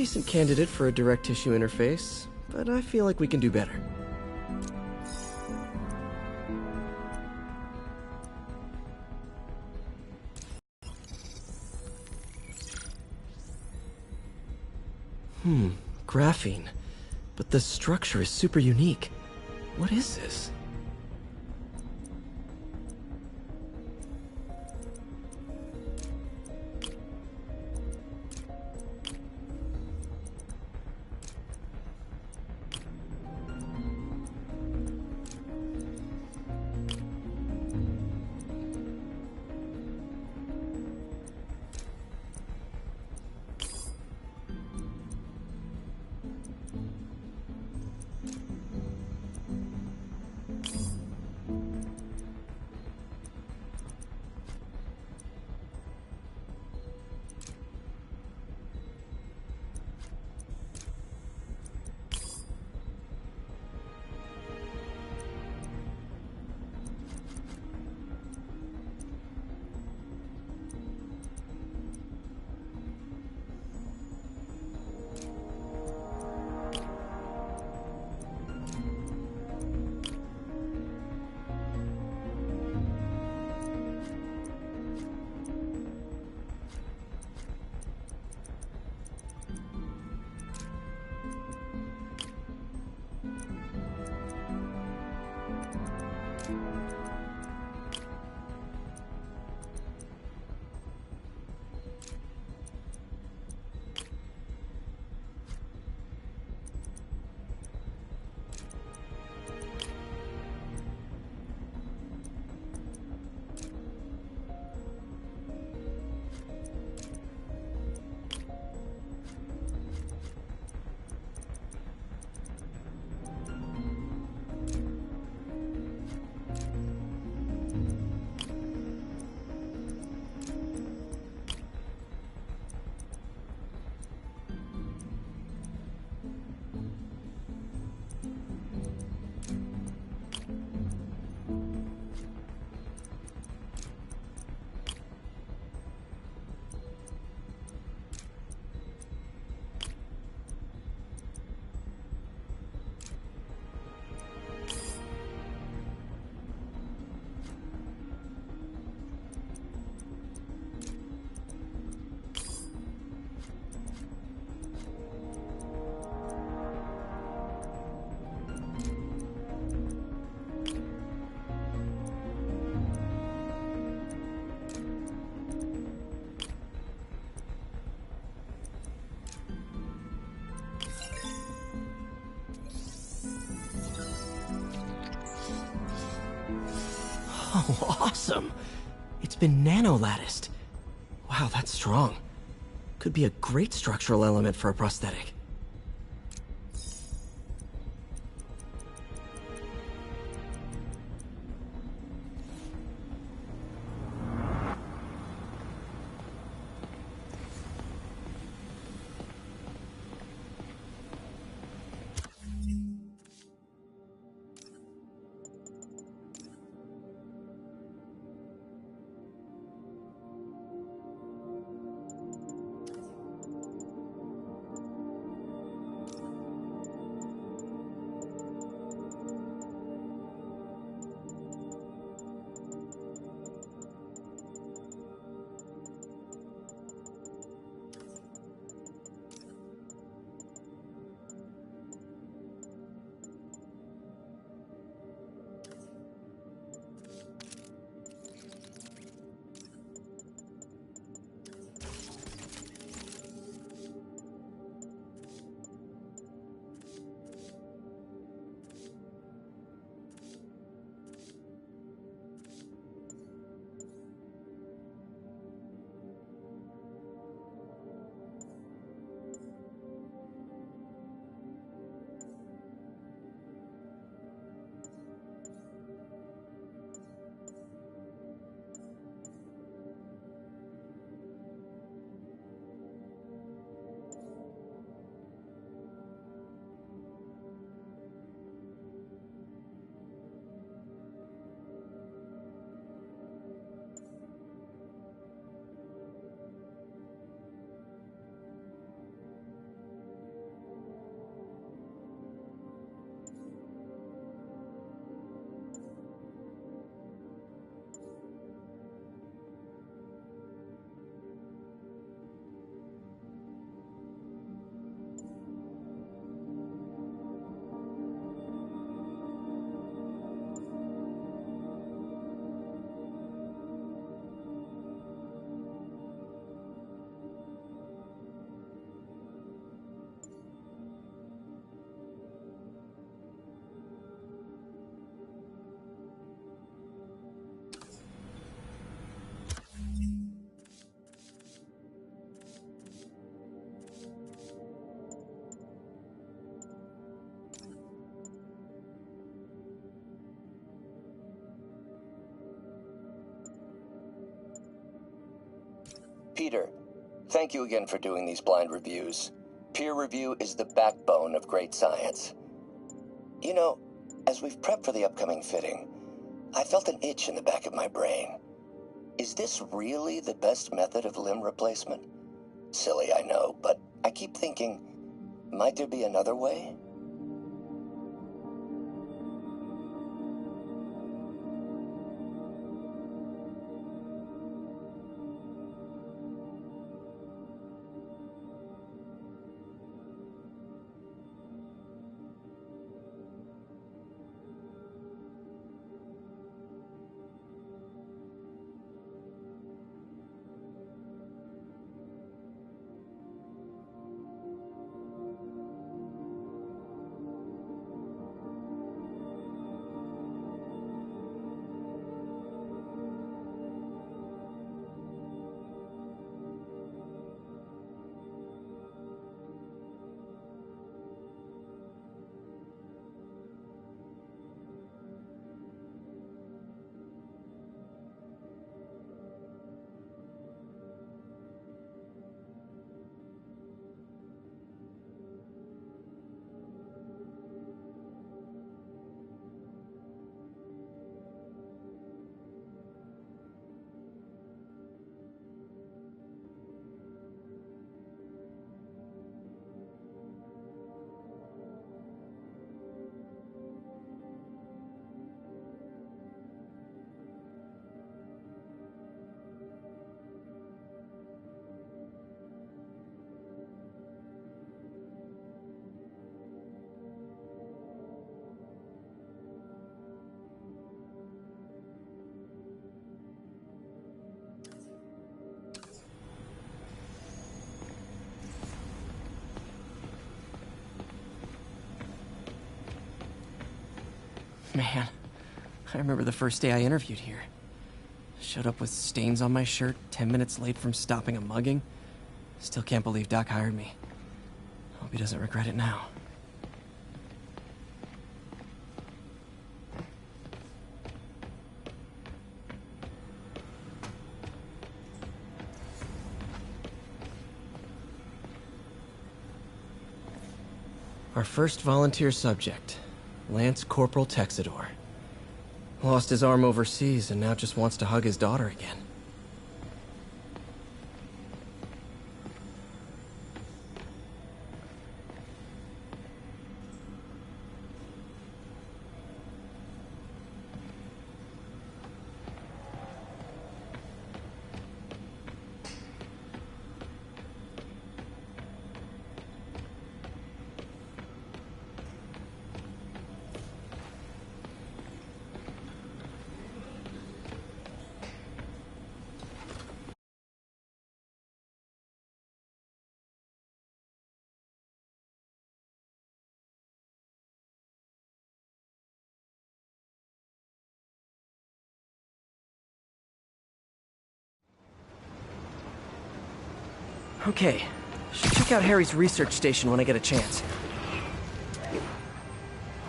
Decent candidate for a direct tissue interface, but I feel like we can do better. Graphene. But the structure is super unique. What is this? Oh, awesome! It's been nano-latticed. Wow, that's strong. Could be a great structural element for a prosthetic. Peter, thank you again for doing these blind reviews. Peer review is the backbone of great science. You know, as we've prepped for the upcoming fitting, I felt an itch in the back of my brain. Is this really the best method of limb replacement? Silly, I know, but I keep thinking, might there be another way? Man, I remember the first day I interviewed here. Showed up with stains on my shirt, 10 minutes late from stopping a mugging. Still can't believe Doc hired me. Hope he doesn't regret it now. Our first volunteer subject, Lance Corporal Texidor. Lost his arm overseas and now just wants to hug his daughter again. Okay, should check out Harry's research station when I get a chance.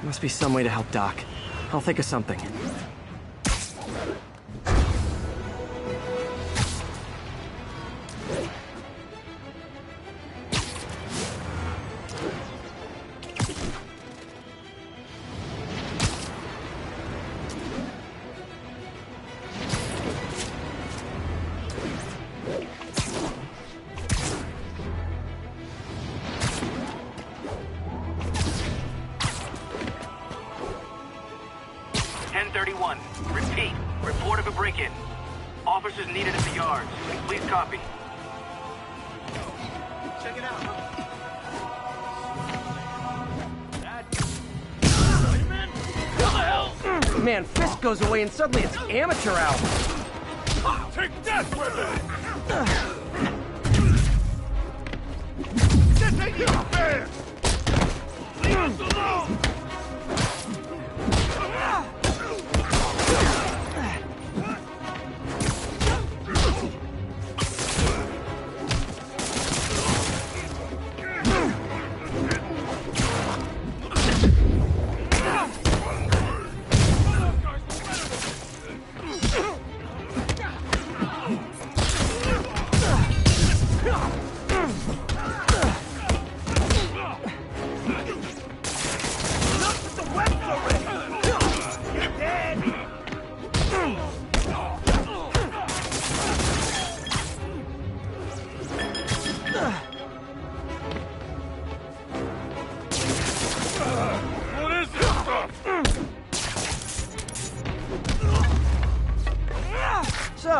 Must be some way to help Doc. I'll think of something. Repeat. Report of a break-in. Officers needed at the yards. Please copy. Check it out. Man, Fisk goes away and suddenly it's amateur hour. Take that weapon! This ain't your fair! Leave us alone!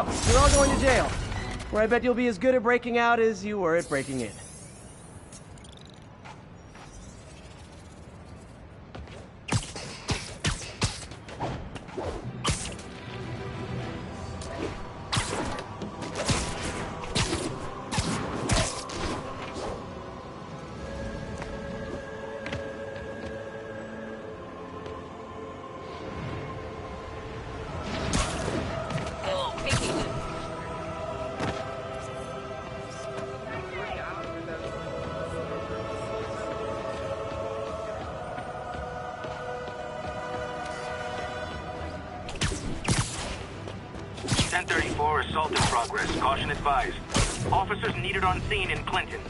go! You're all going to jail. Where I bet you'll be as good at breaking out as you were at breaking in. Assault in progress. Caution advised. Officers needed on scene in Clinton.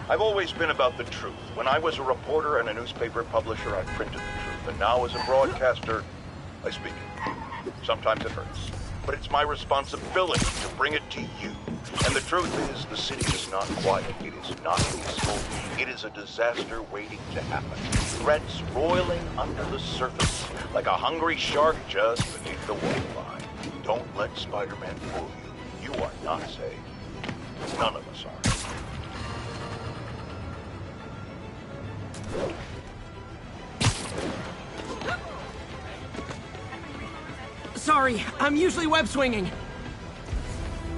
I've always been about the truth. When I was a reporter and a newspaper publisher, I printed the truth. And now as a broadcaster, I speak it. Sometimes it hurts. But it's my responsibility to bring it to you. And the truth is, the city is not quiet. It is not peaceful. It is a disaster waiting to happen. Threats roiling under the surface, like a hungry shark just beneath the waterline. Don't let Spider-Man fool you. You are not safe. None of us are. Sorry, I'm usually web swinging.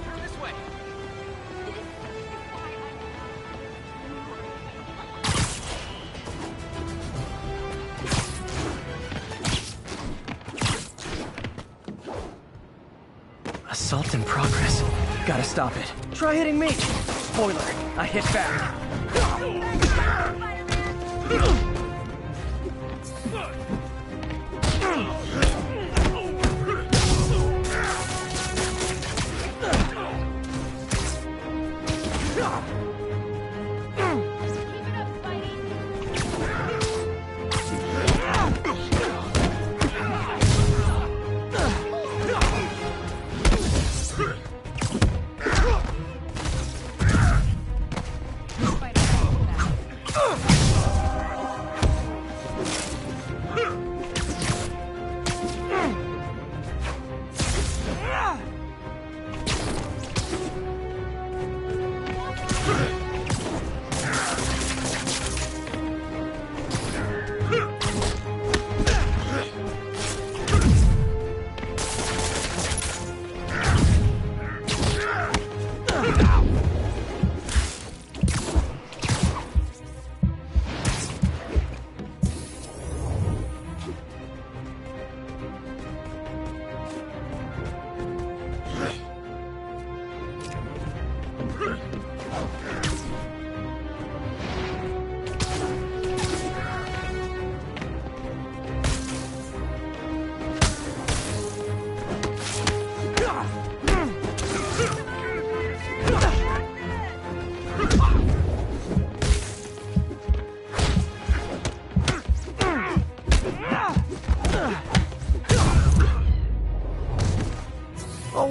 Turn this way. Assault in progress. Gotta stop it. Try hitting me. Spoiler, I hit back.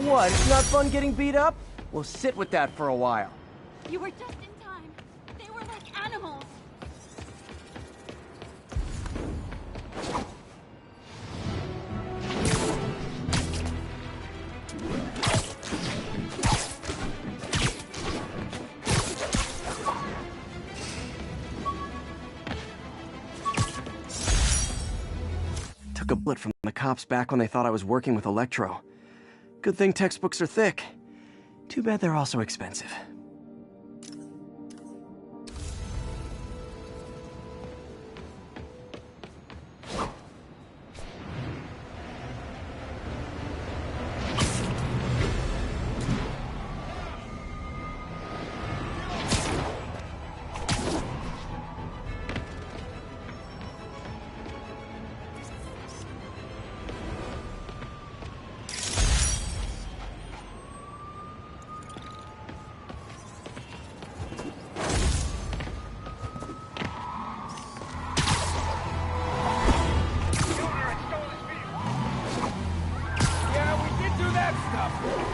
What? It's not fun getting beat up? We'll sit with that for a while. You were just in time. They were like animals. Took a bullet from the cops back when they thought I was working with Electro. Good thing textbooks are thick. Too bad they're also expensive.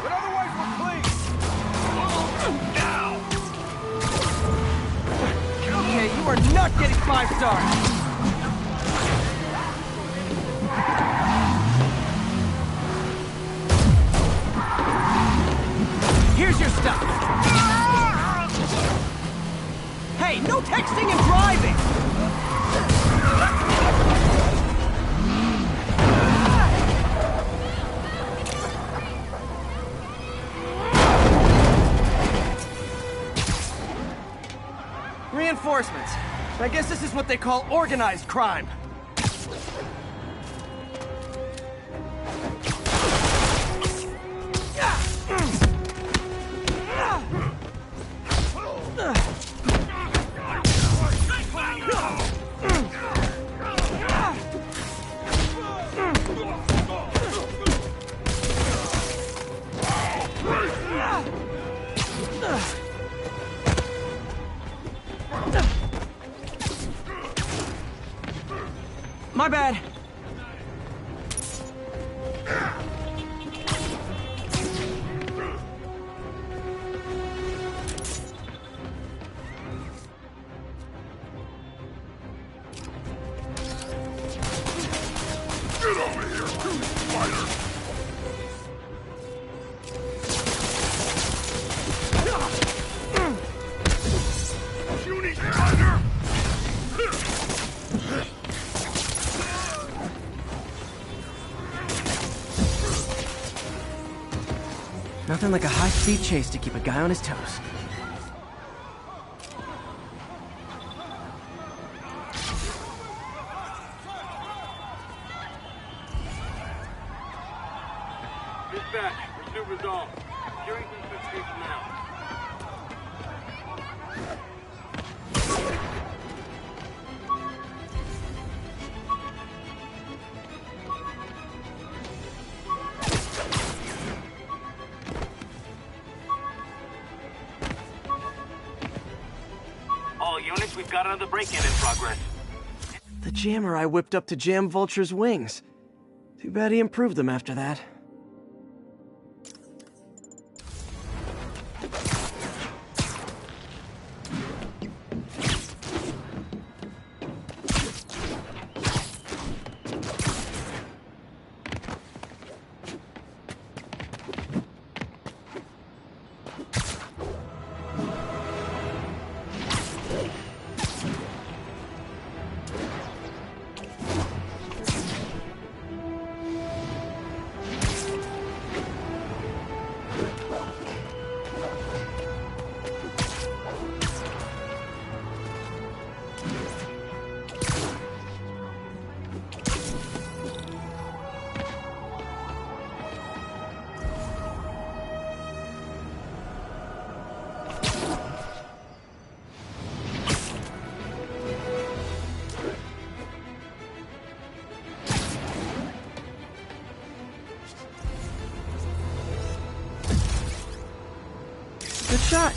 But otherwise, we're clean. Now. Okay, you are not getting 5 stars! Here's your stuff! Hey, no texting and driving! Reinforcements. I guess this is what they call organized crime. My bad. Get over here, you spider! Puny spider! Nothing like a high-speed chase to keep a guy on his toes. Dispatch, pursuit resolved. Securing some streets now. All units, we've got another break-in in progress. The jammer I whipped up to jam Vulture's wings. Too bad he improved them after that. Good shot.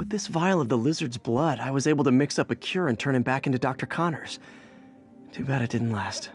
With this vial of the lizard's blood, I was able to mix up a cure and turn him back into Dr. Connors. Too bad it didn't last.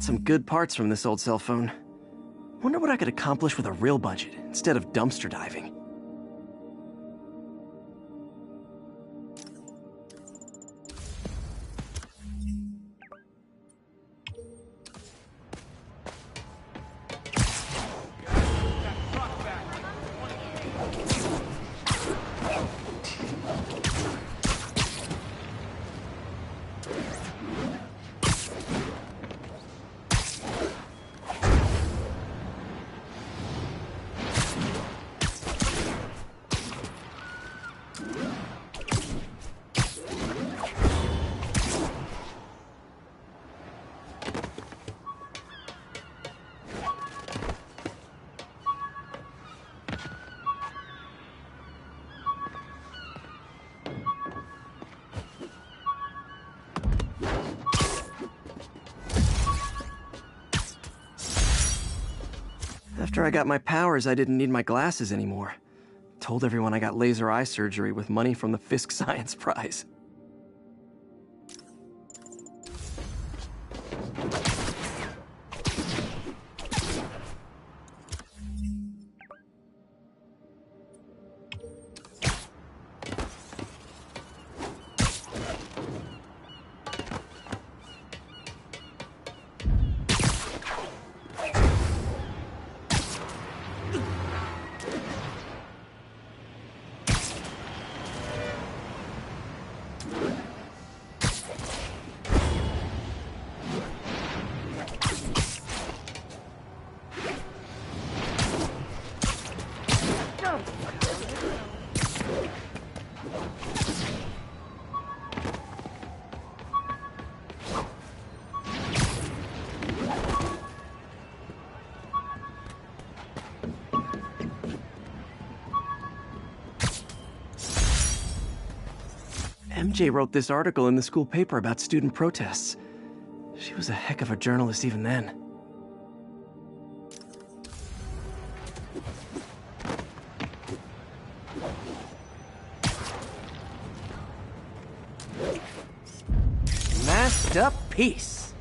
Some good parts from this old cell phone. Wonder what I could accomplish with a real budget instead of dumpster diving. After I got my powers, I didn't need my glasses anymore. Told everyone I got laser eye surgery with money from the Fisk Science Prize. MJ wrote this article in the school paper about student protests. She was a heck of a journalist even then. Masked up peace.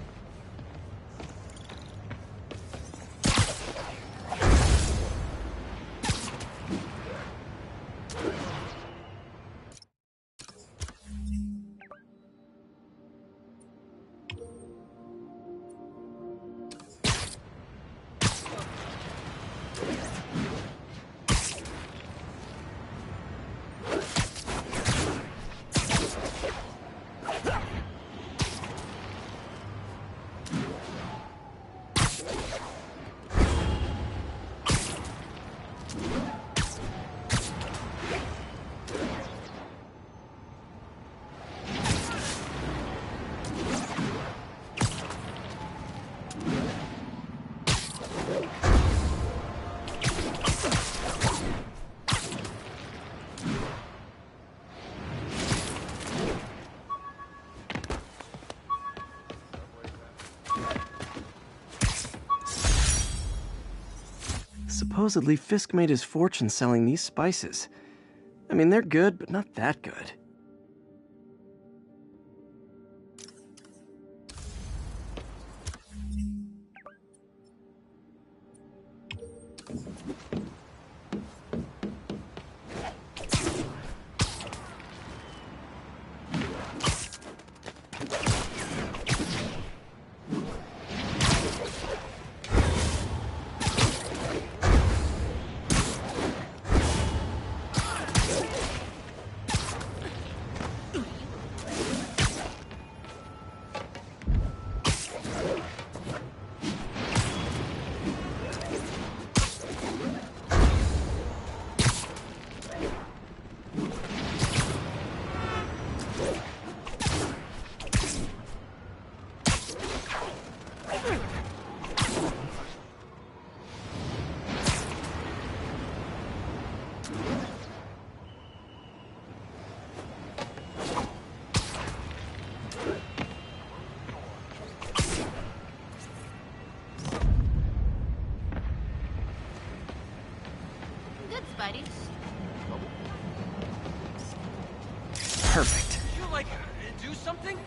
supposedly Fisk made his fortune selling these spices. I mean, they're good, but not that good. Good, Spidey. Perfect. Did you, like, do something?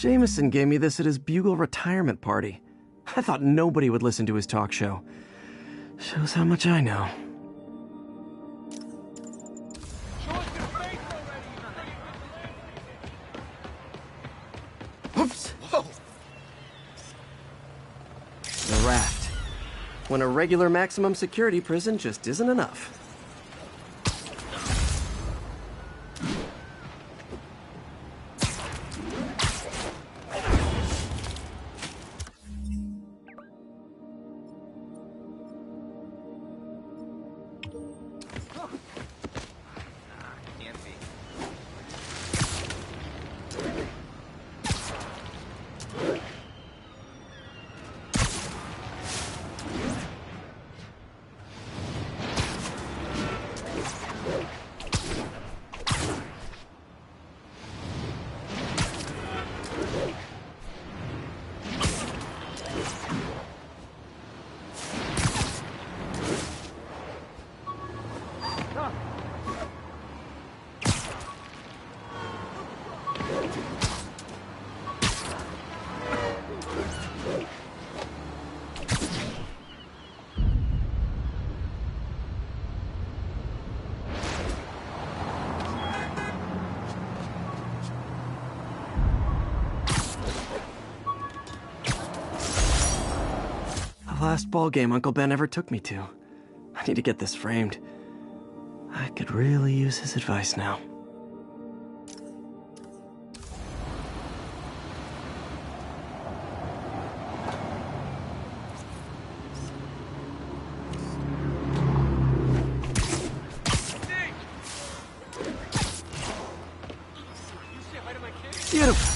Jameson gave me this at his Bugle retirement party. I thought nobody would listen to his talk show. Shows how much I know. Oops! Whoa. The raft. When a regular maximum security prison just isn't enough. Last ball game Uncle Ben ever took me to. I need to get this framed. I could really use his advice now. Beautiful.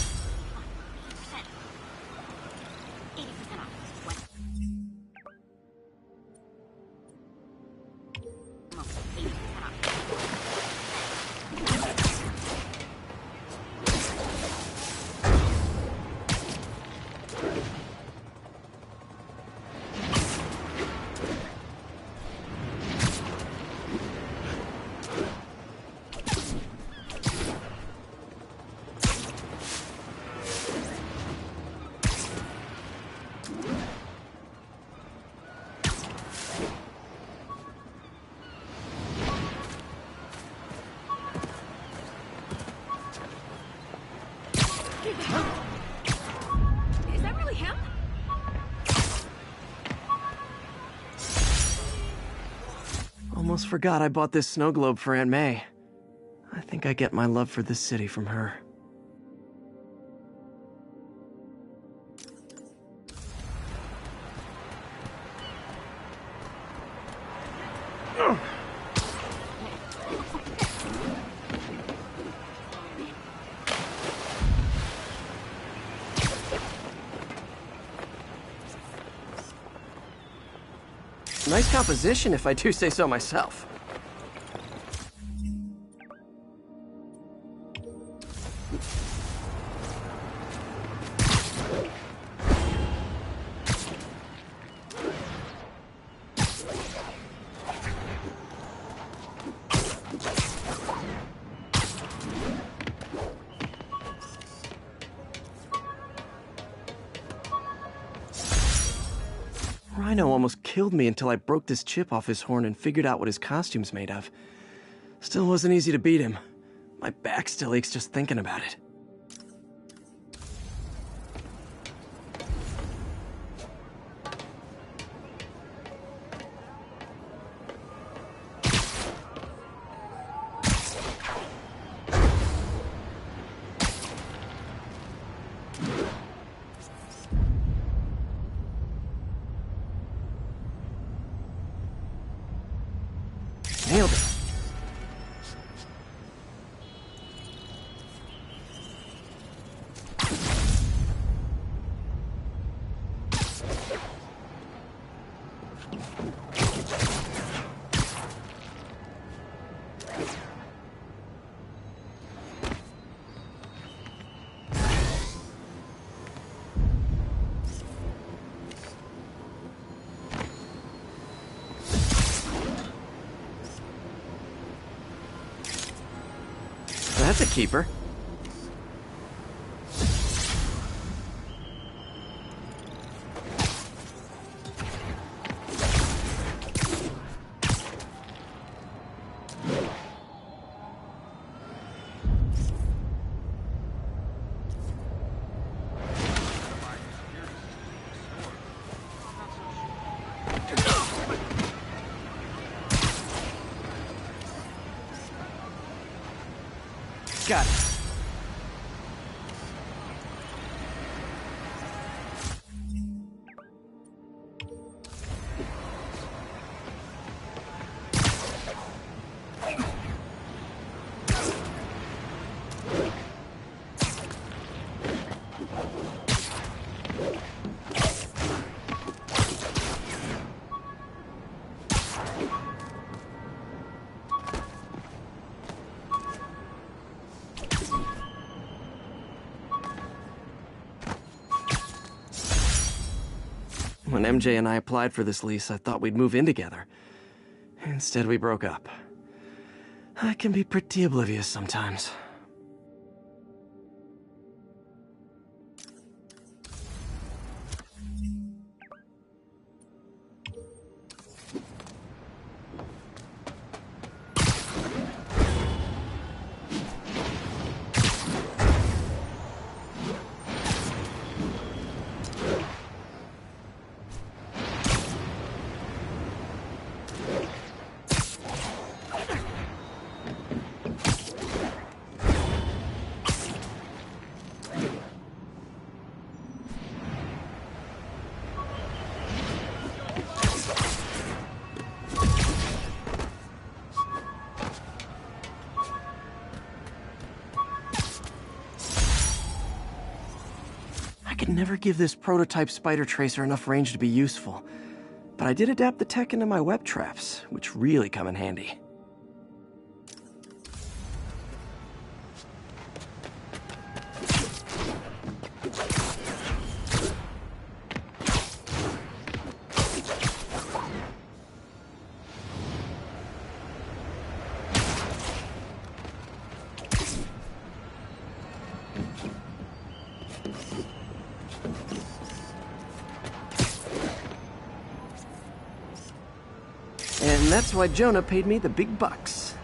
Is that really him? Almost forgot I bought this snow globe for Aunt May. I think I get my love for this city from her. Nice composition, if I do say so myself. Rhino almost killed me until I broke this chip off his horn and figured out what his costume's made of. Still wasn't easy to beat him. My back still aches just thinking about it. Nailed it. That's a keeper. Got it. When MJ and I applied for this lease, I thought we'd move in together. Instead, we broke up. I can be pretty oblivious sometimes. I could never give this prototype spider tracer enough range to be useful, but I did adapt the tech into my web traps, which really come in handy. And that's why Jonah paid me the big bucks.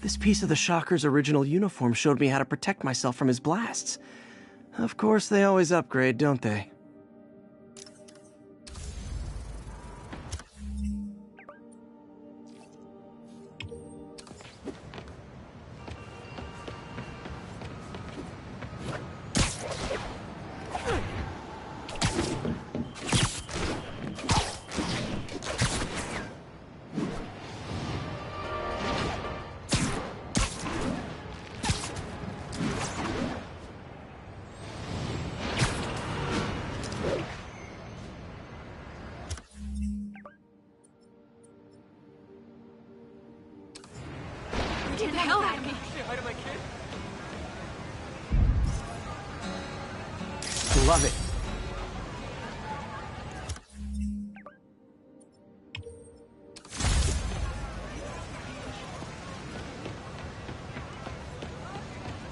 This piece of the Shocker's original uniform showed me how to protect myself from his blasts. Of course, they always upgrade, don't they? Get the hell out of me! Say hi to my kid. Love it.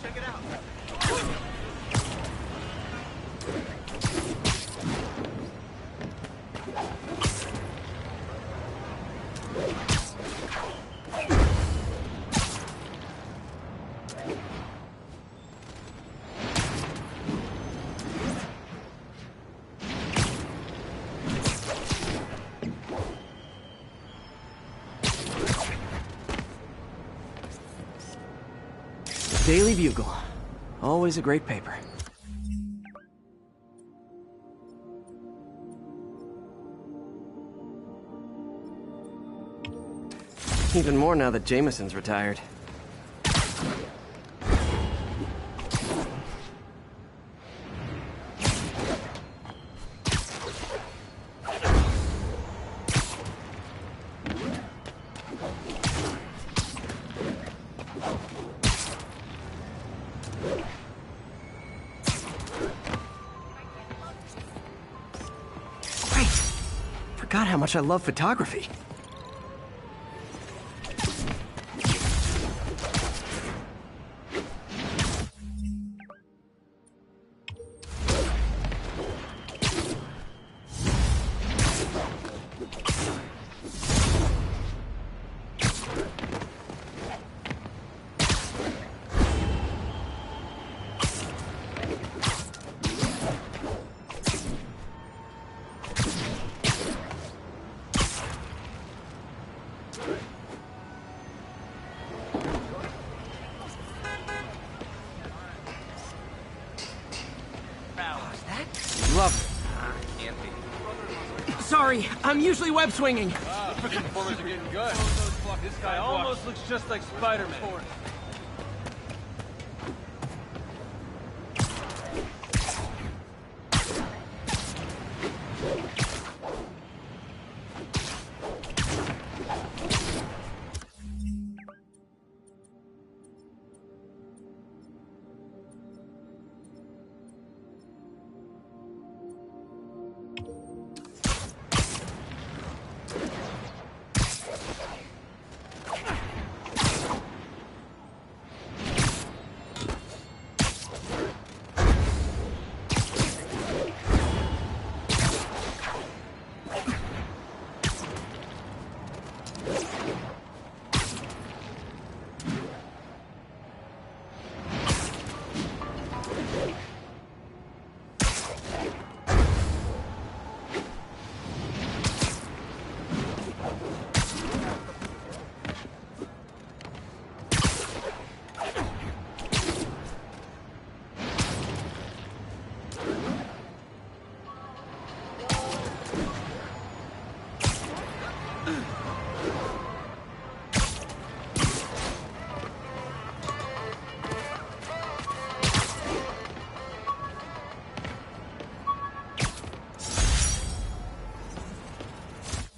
Check it out. Daily Bugle. Always a great paper. Even more now that Jameson's retired. Forgot how much I love photography. Sorry, I'm usually web swinging. The performers are getting good. This guy almost looks just like Spider-Man.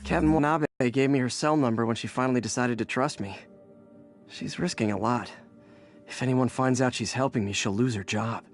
Captain Wanabe gave me her cell number when she finally decided to trust me. She's risking a lot. If anyone finds out she's helping me, she'll lose her job.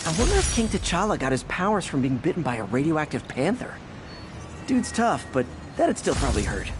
I wonder if King T'Challa got his powers from being bitten by a radioactive panther. Dude's tough, but that'd still probably hurt.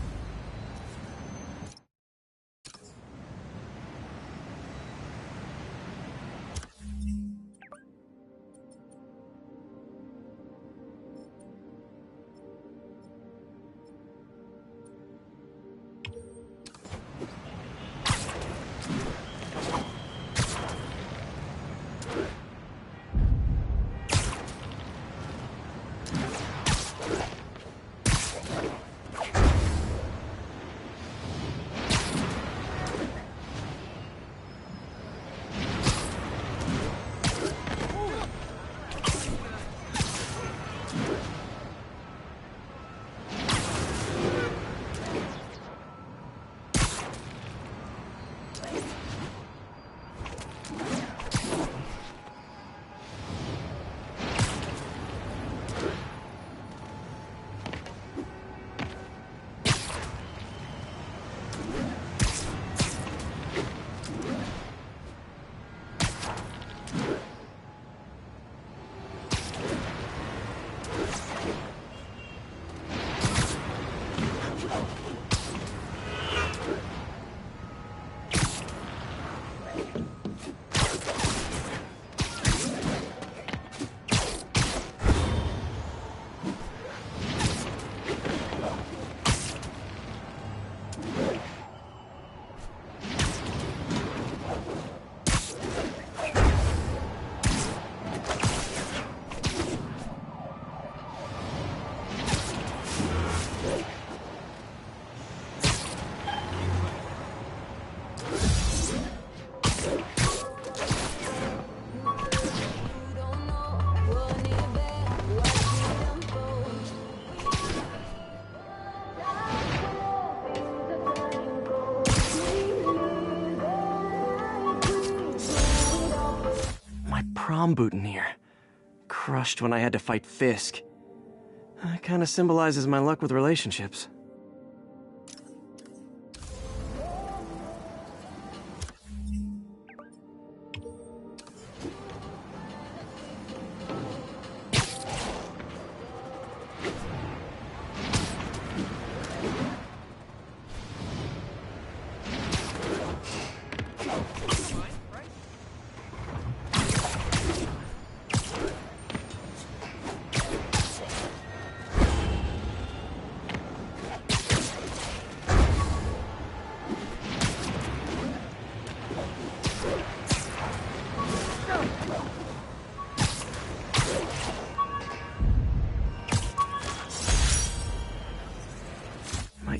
boot in here. Crushed when I had to fight Fisk. It kind of symbolizes my luck with relationships.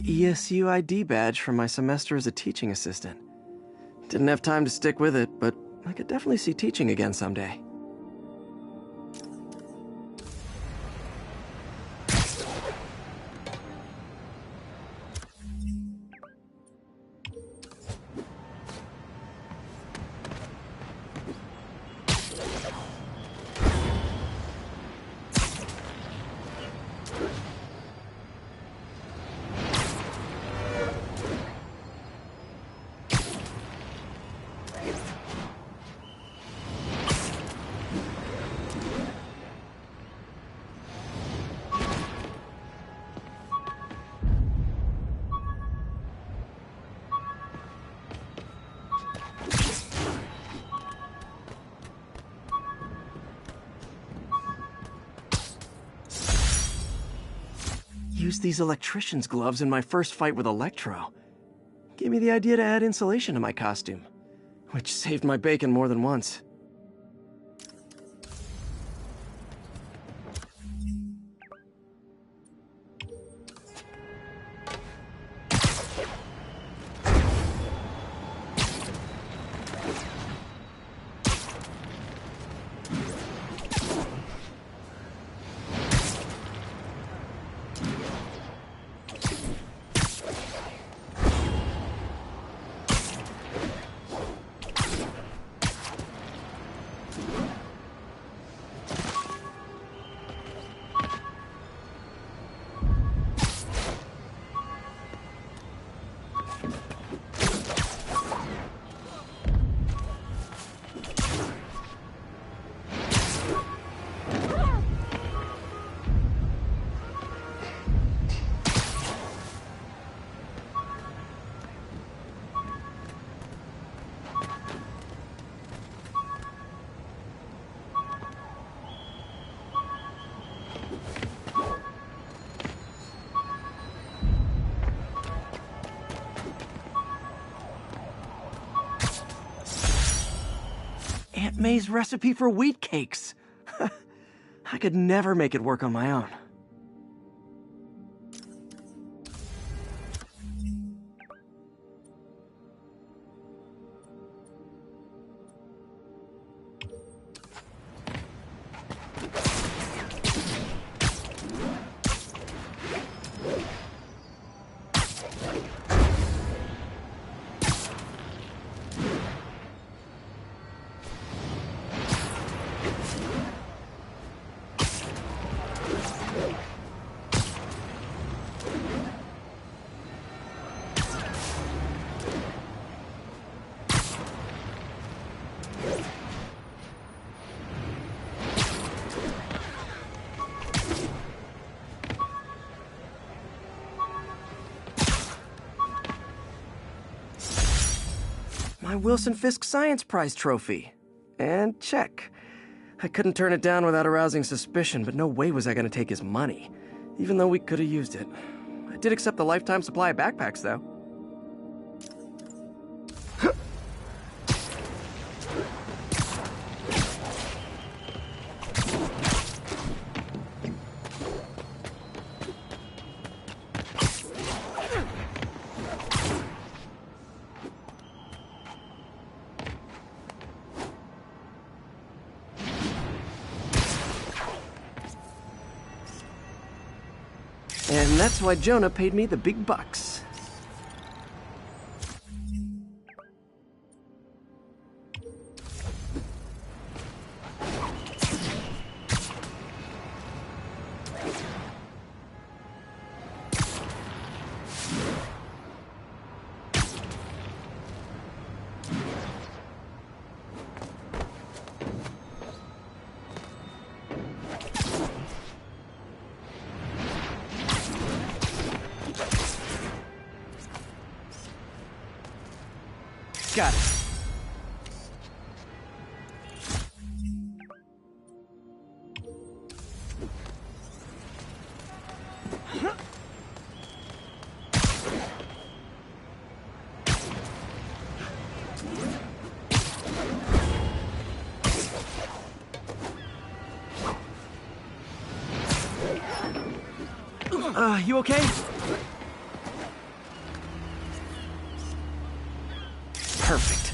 ESU ID badge from my semester as a teaching assistant. Didn't have time to stick with it, but I could definitely see teaching again someday. Used these electrician's gloves in my first fight with Electro. Gave me the idea to add insulation to my costume, which saved my bacon more than once. Aunt May's recipe for wheat cakes. I could never make it work on my own. My Wilson Fisk Science Prize trophy. And check. I couldn't turn it down without arousing suspicion, but no way was I going to take his money, even though we could have used it. I did accept a lifetime supply of backpacks, though. And that's why Jonah paid me the big bucks. Got it. You okay? Perfect.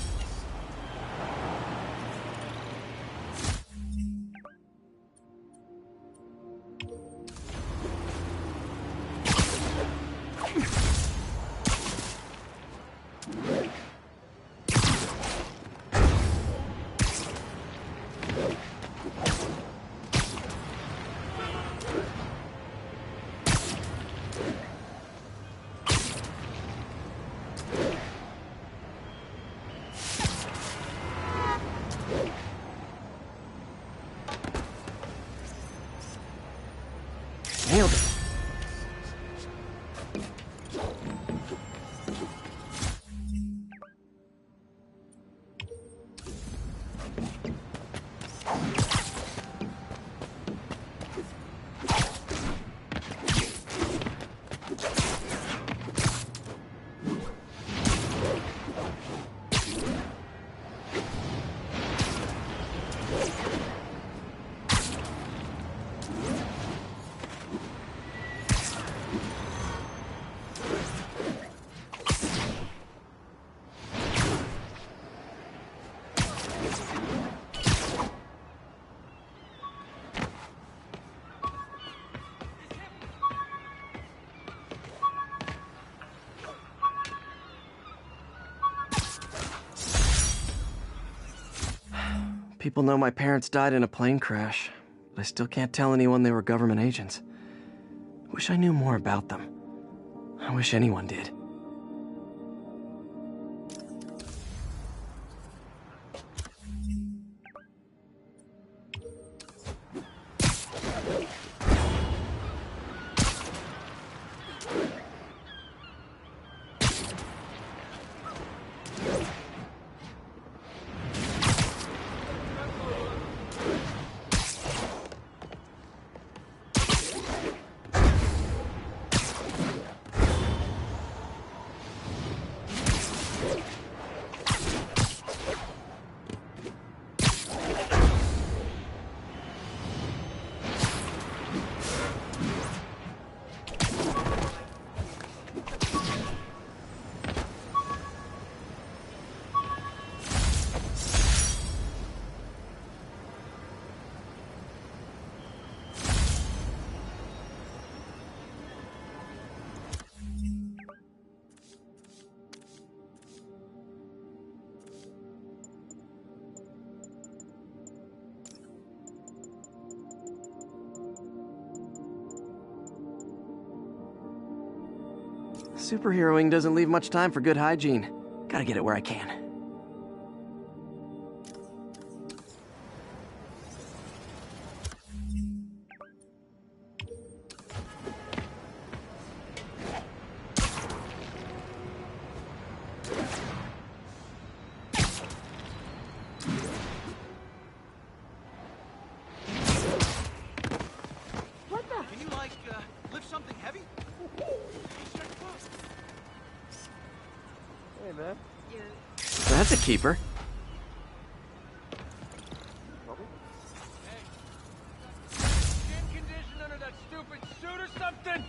Nailed it. People know my parents died in a plane crash, but I still can't tell anyone they were government agents. Wish I knew more about them. I wish anyone did. Superheroing doesn't leave much time for good hygiene. Gotta get it where I can. Can you, like, lift something heavy? Hey, man. That's a keeper. Skin condition under that stupid suit or something?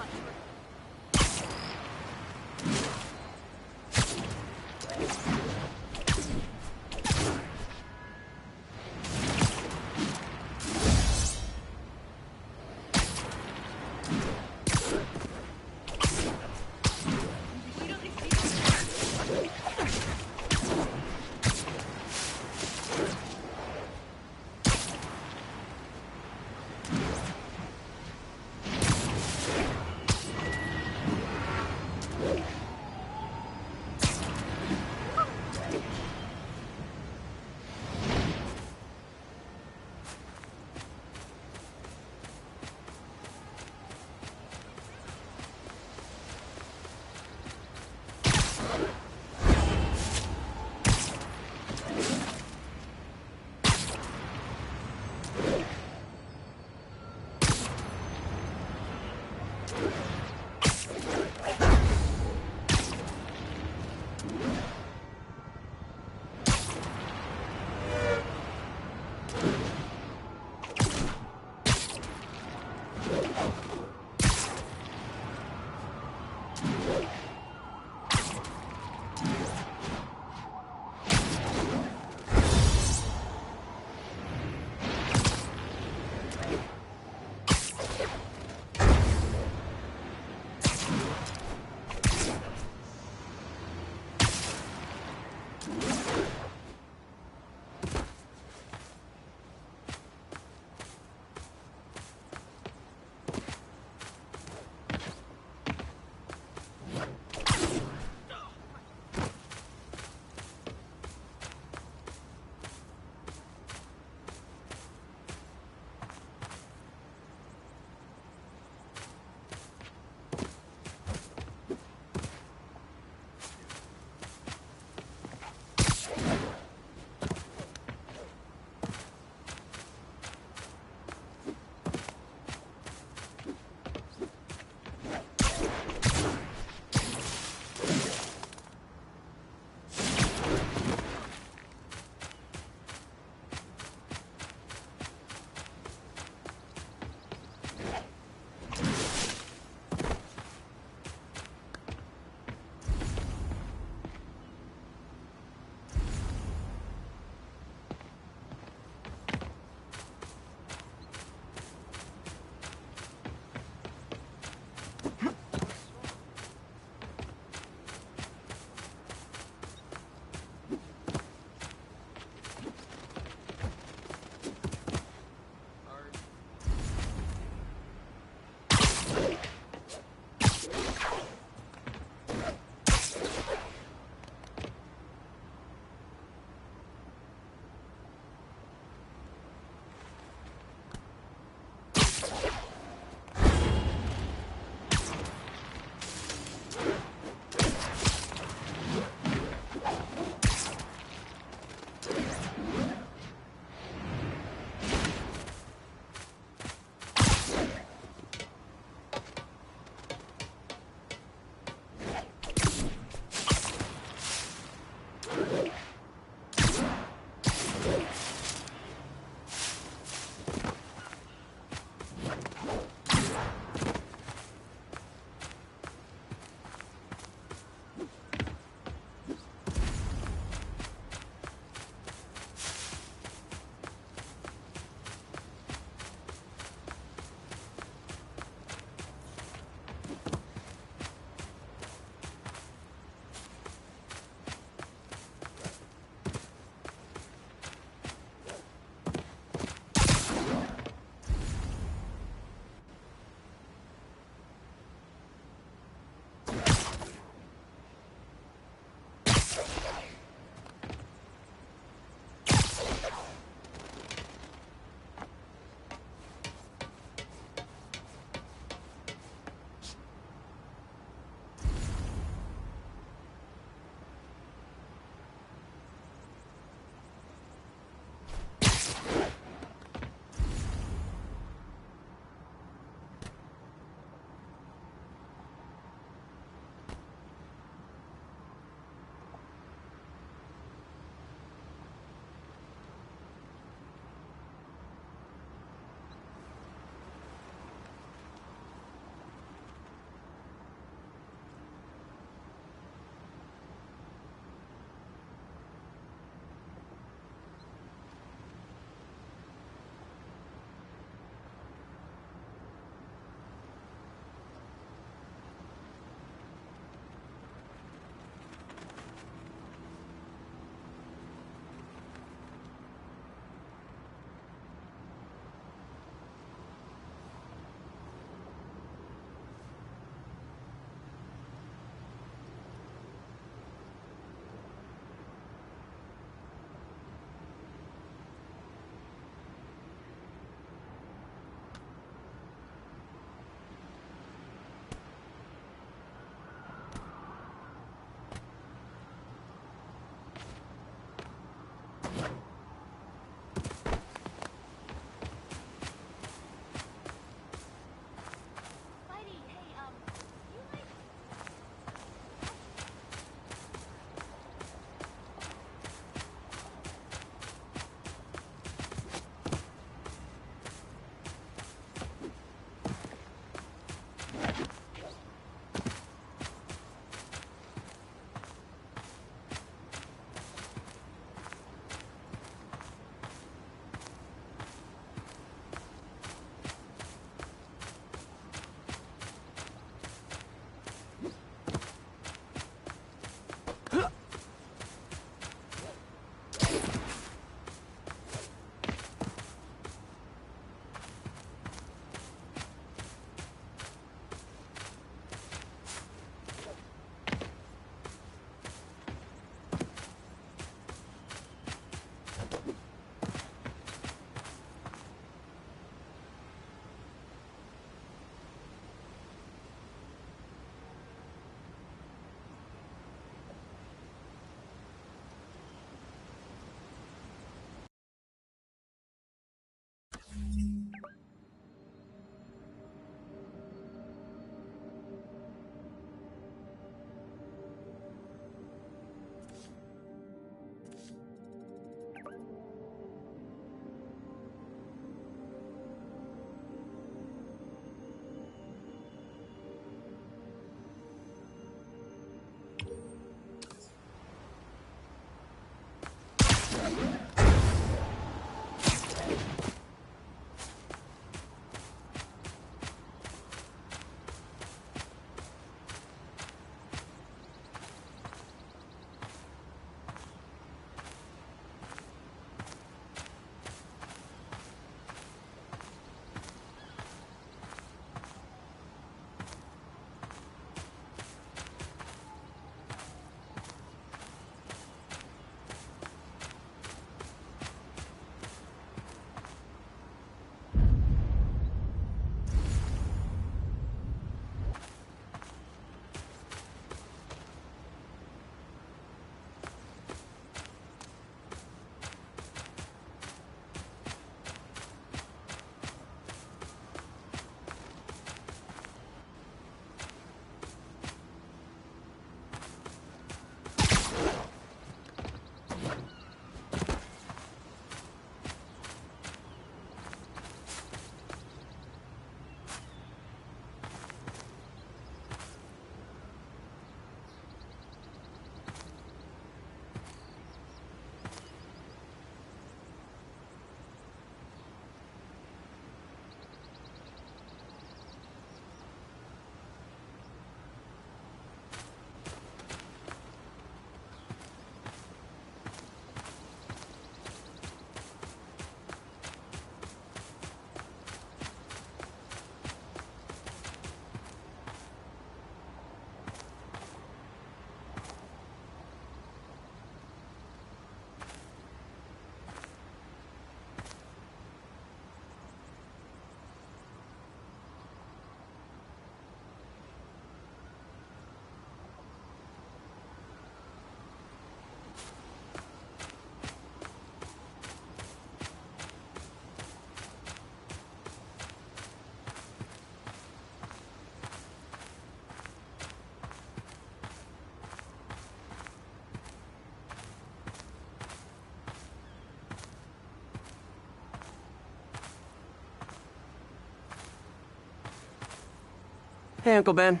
Hey, Uncle Ben.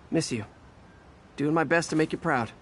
Miss you. Doing my best to make you proud.